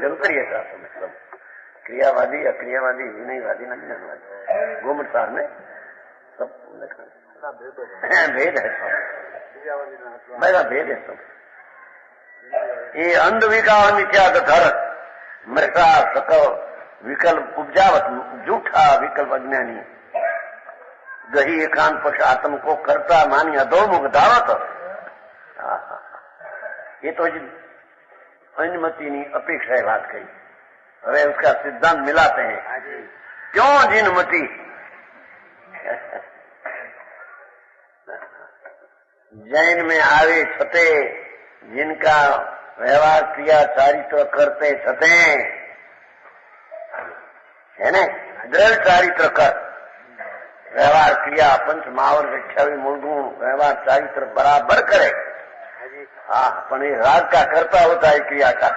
जरूर करिए मतलब क्रियावादी अक्रियावादी विनयवादी न ज्ञानवादी गोमटसार में सब भेद है, सब मेरा भेद है सब। ये अंध विकार मिथ्या धर मृषा सकल विकल्प उपजावत झूठा विकल्प अज्ञानी गही एकांत पक्ष आत्म को करता मानी अधोमुख धावत। ये तो अंजमती अपेक्षा है बात कही, હવે उसका सिद्धांत मिलाते हैं। क्यों जिनमती जैन में आवे छते, जिनका व्यवहार क्रिया चारित्र करते छते है न, દ્રઢ ચારિત્ર કર व्यवहार क्रिया पंच महावर 26 मूल गुण व्यवहार चारित्र बराबर करे। हाँ, पण ये राग का करता होता है क्रिया का।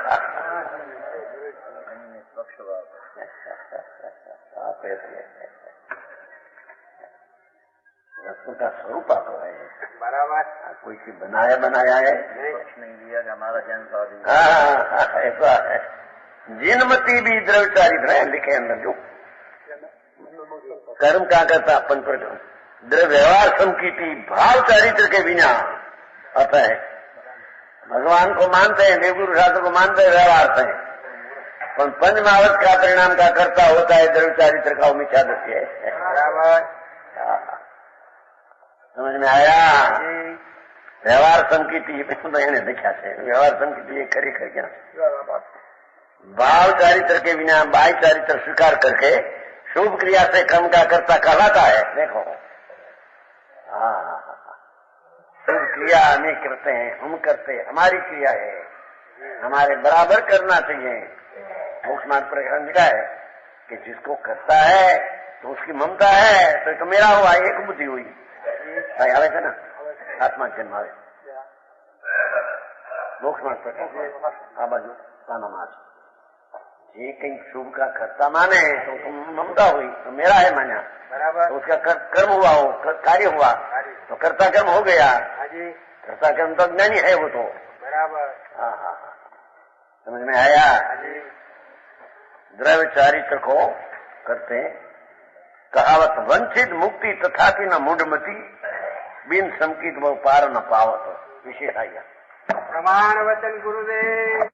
वस्तु का स्वरूप तो है बराबर, कोई की बनाया है नहीं दिया हमारा जन्म स्वादी। हाँ, ऐसा है। जिनमती भी द्रव्य चारित्र है, लिखे अंदर जो कर्म का करता अपन पर द्रव्य व्यवहार समकीटी भाव चारित्र के बिना आता है। भगवान को मानते हैं, देवगुरु शास्त्र को मानते हैं, व्यवहार से पर पंचमावत का परिणाम का करता होता है द्रव्य चारित्र का, मिथ्या दृष्टि है। समझ में आया? व्यवहार समकीटी तो એને દેખ્યા છે, व्यवहार समकीटी ये खरी क्या भाव चारित्र के बिना बाह्य चारित्र स्वीकार करके शुभ क्रिया से कर्म का करता कहलाता है। देखो, शुभ क्रिया हमें करते हैं, हम करते, हमारी क्रिया है, हमारे बराबर करना चाहिए। मोक्ष मार्ग पर लिखा है कि जिसको करता है तो उसकी ममता है, तो मेरा हुआ, एक बुद्धि हुई आवे थे ना, आत्मा जन्म आवे मोक्ष मार्ग पर आ बाजू ताना मार ये कहीं शुभ का कर्ता माने तो तुम ममता हुई, तो मेरा है माना बराबर, तो उसका कर्म हुआ, हो कार्य हुआ, तो कर्ता कर्म हो गया। कर्ता कर्म तो ज्ञानी है वो तो बराबर। हाँ, समझ में आया? द्रव्य चारित्र को करते कहावत वंचित मुक्ति तथापि न मूढ़मती बिन समकित वो पार न पावत। विशेष आया प्रमाण वचन गुरुदेव।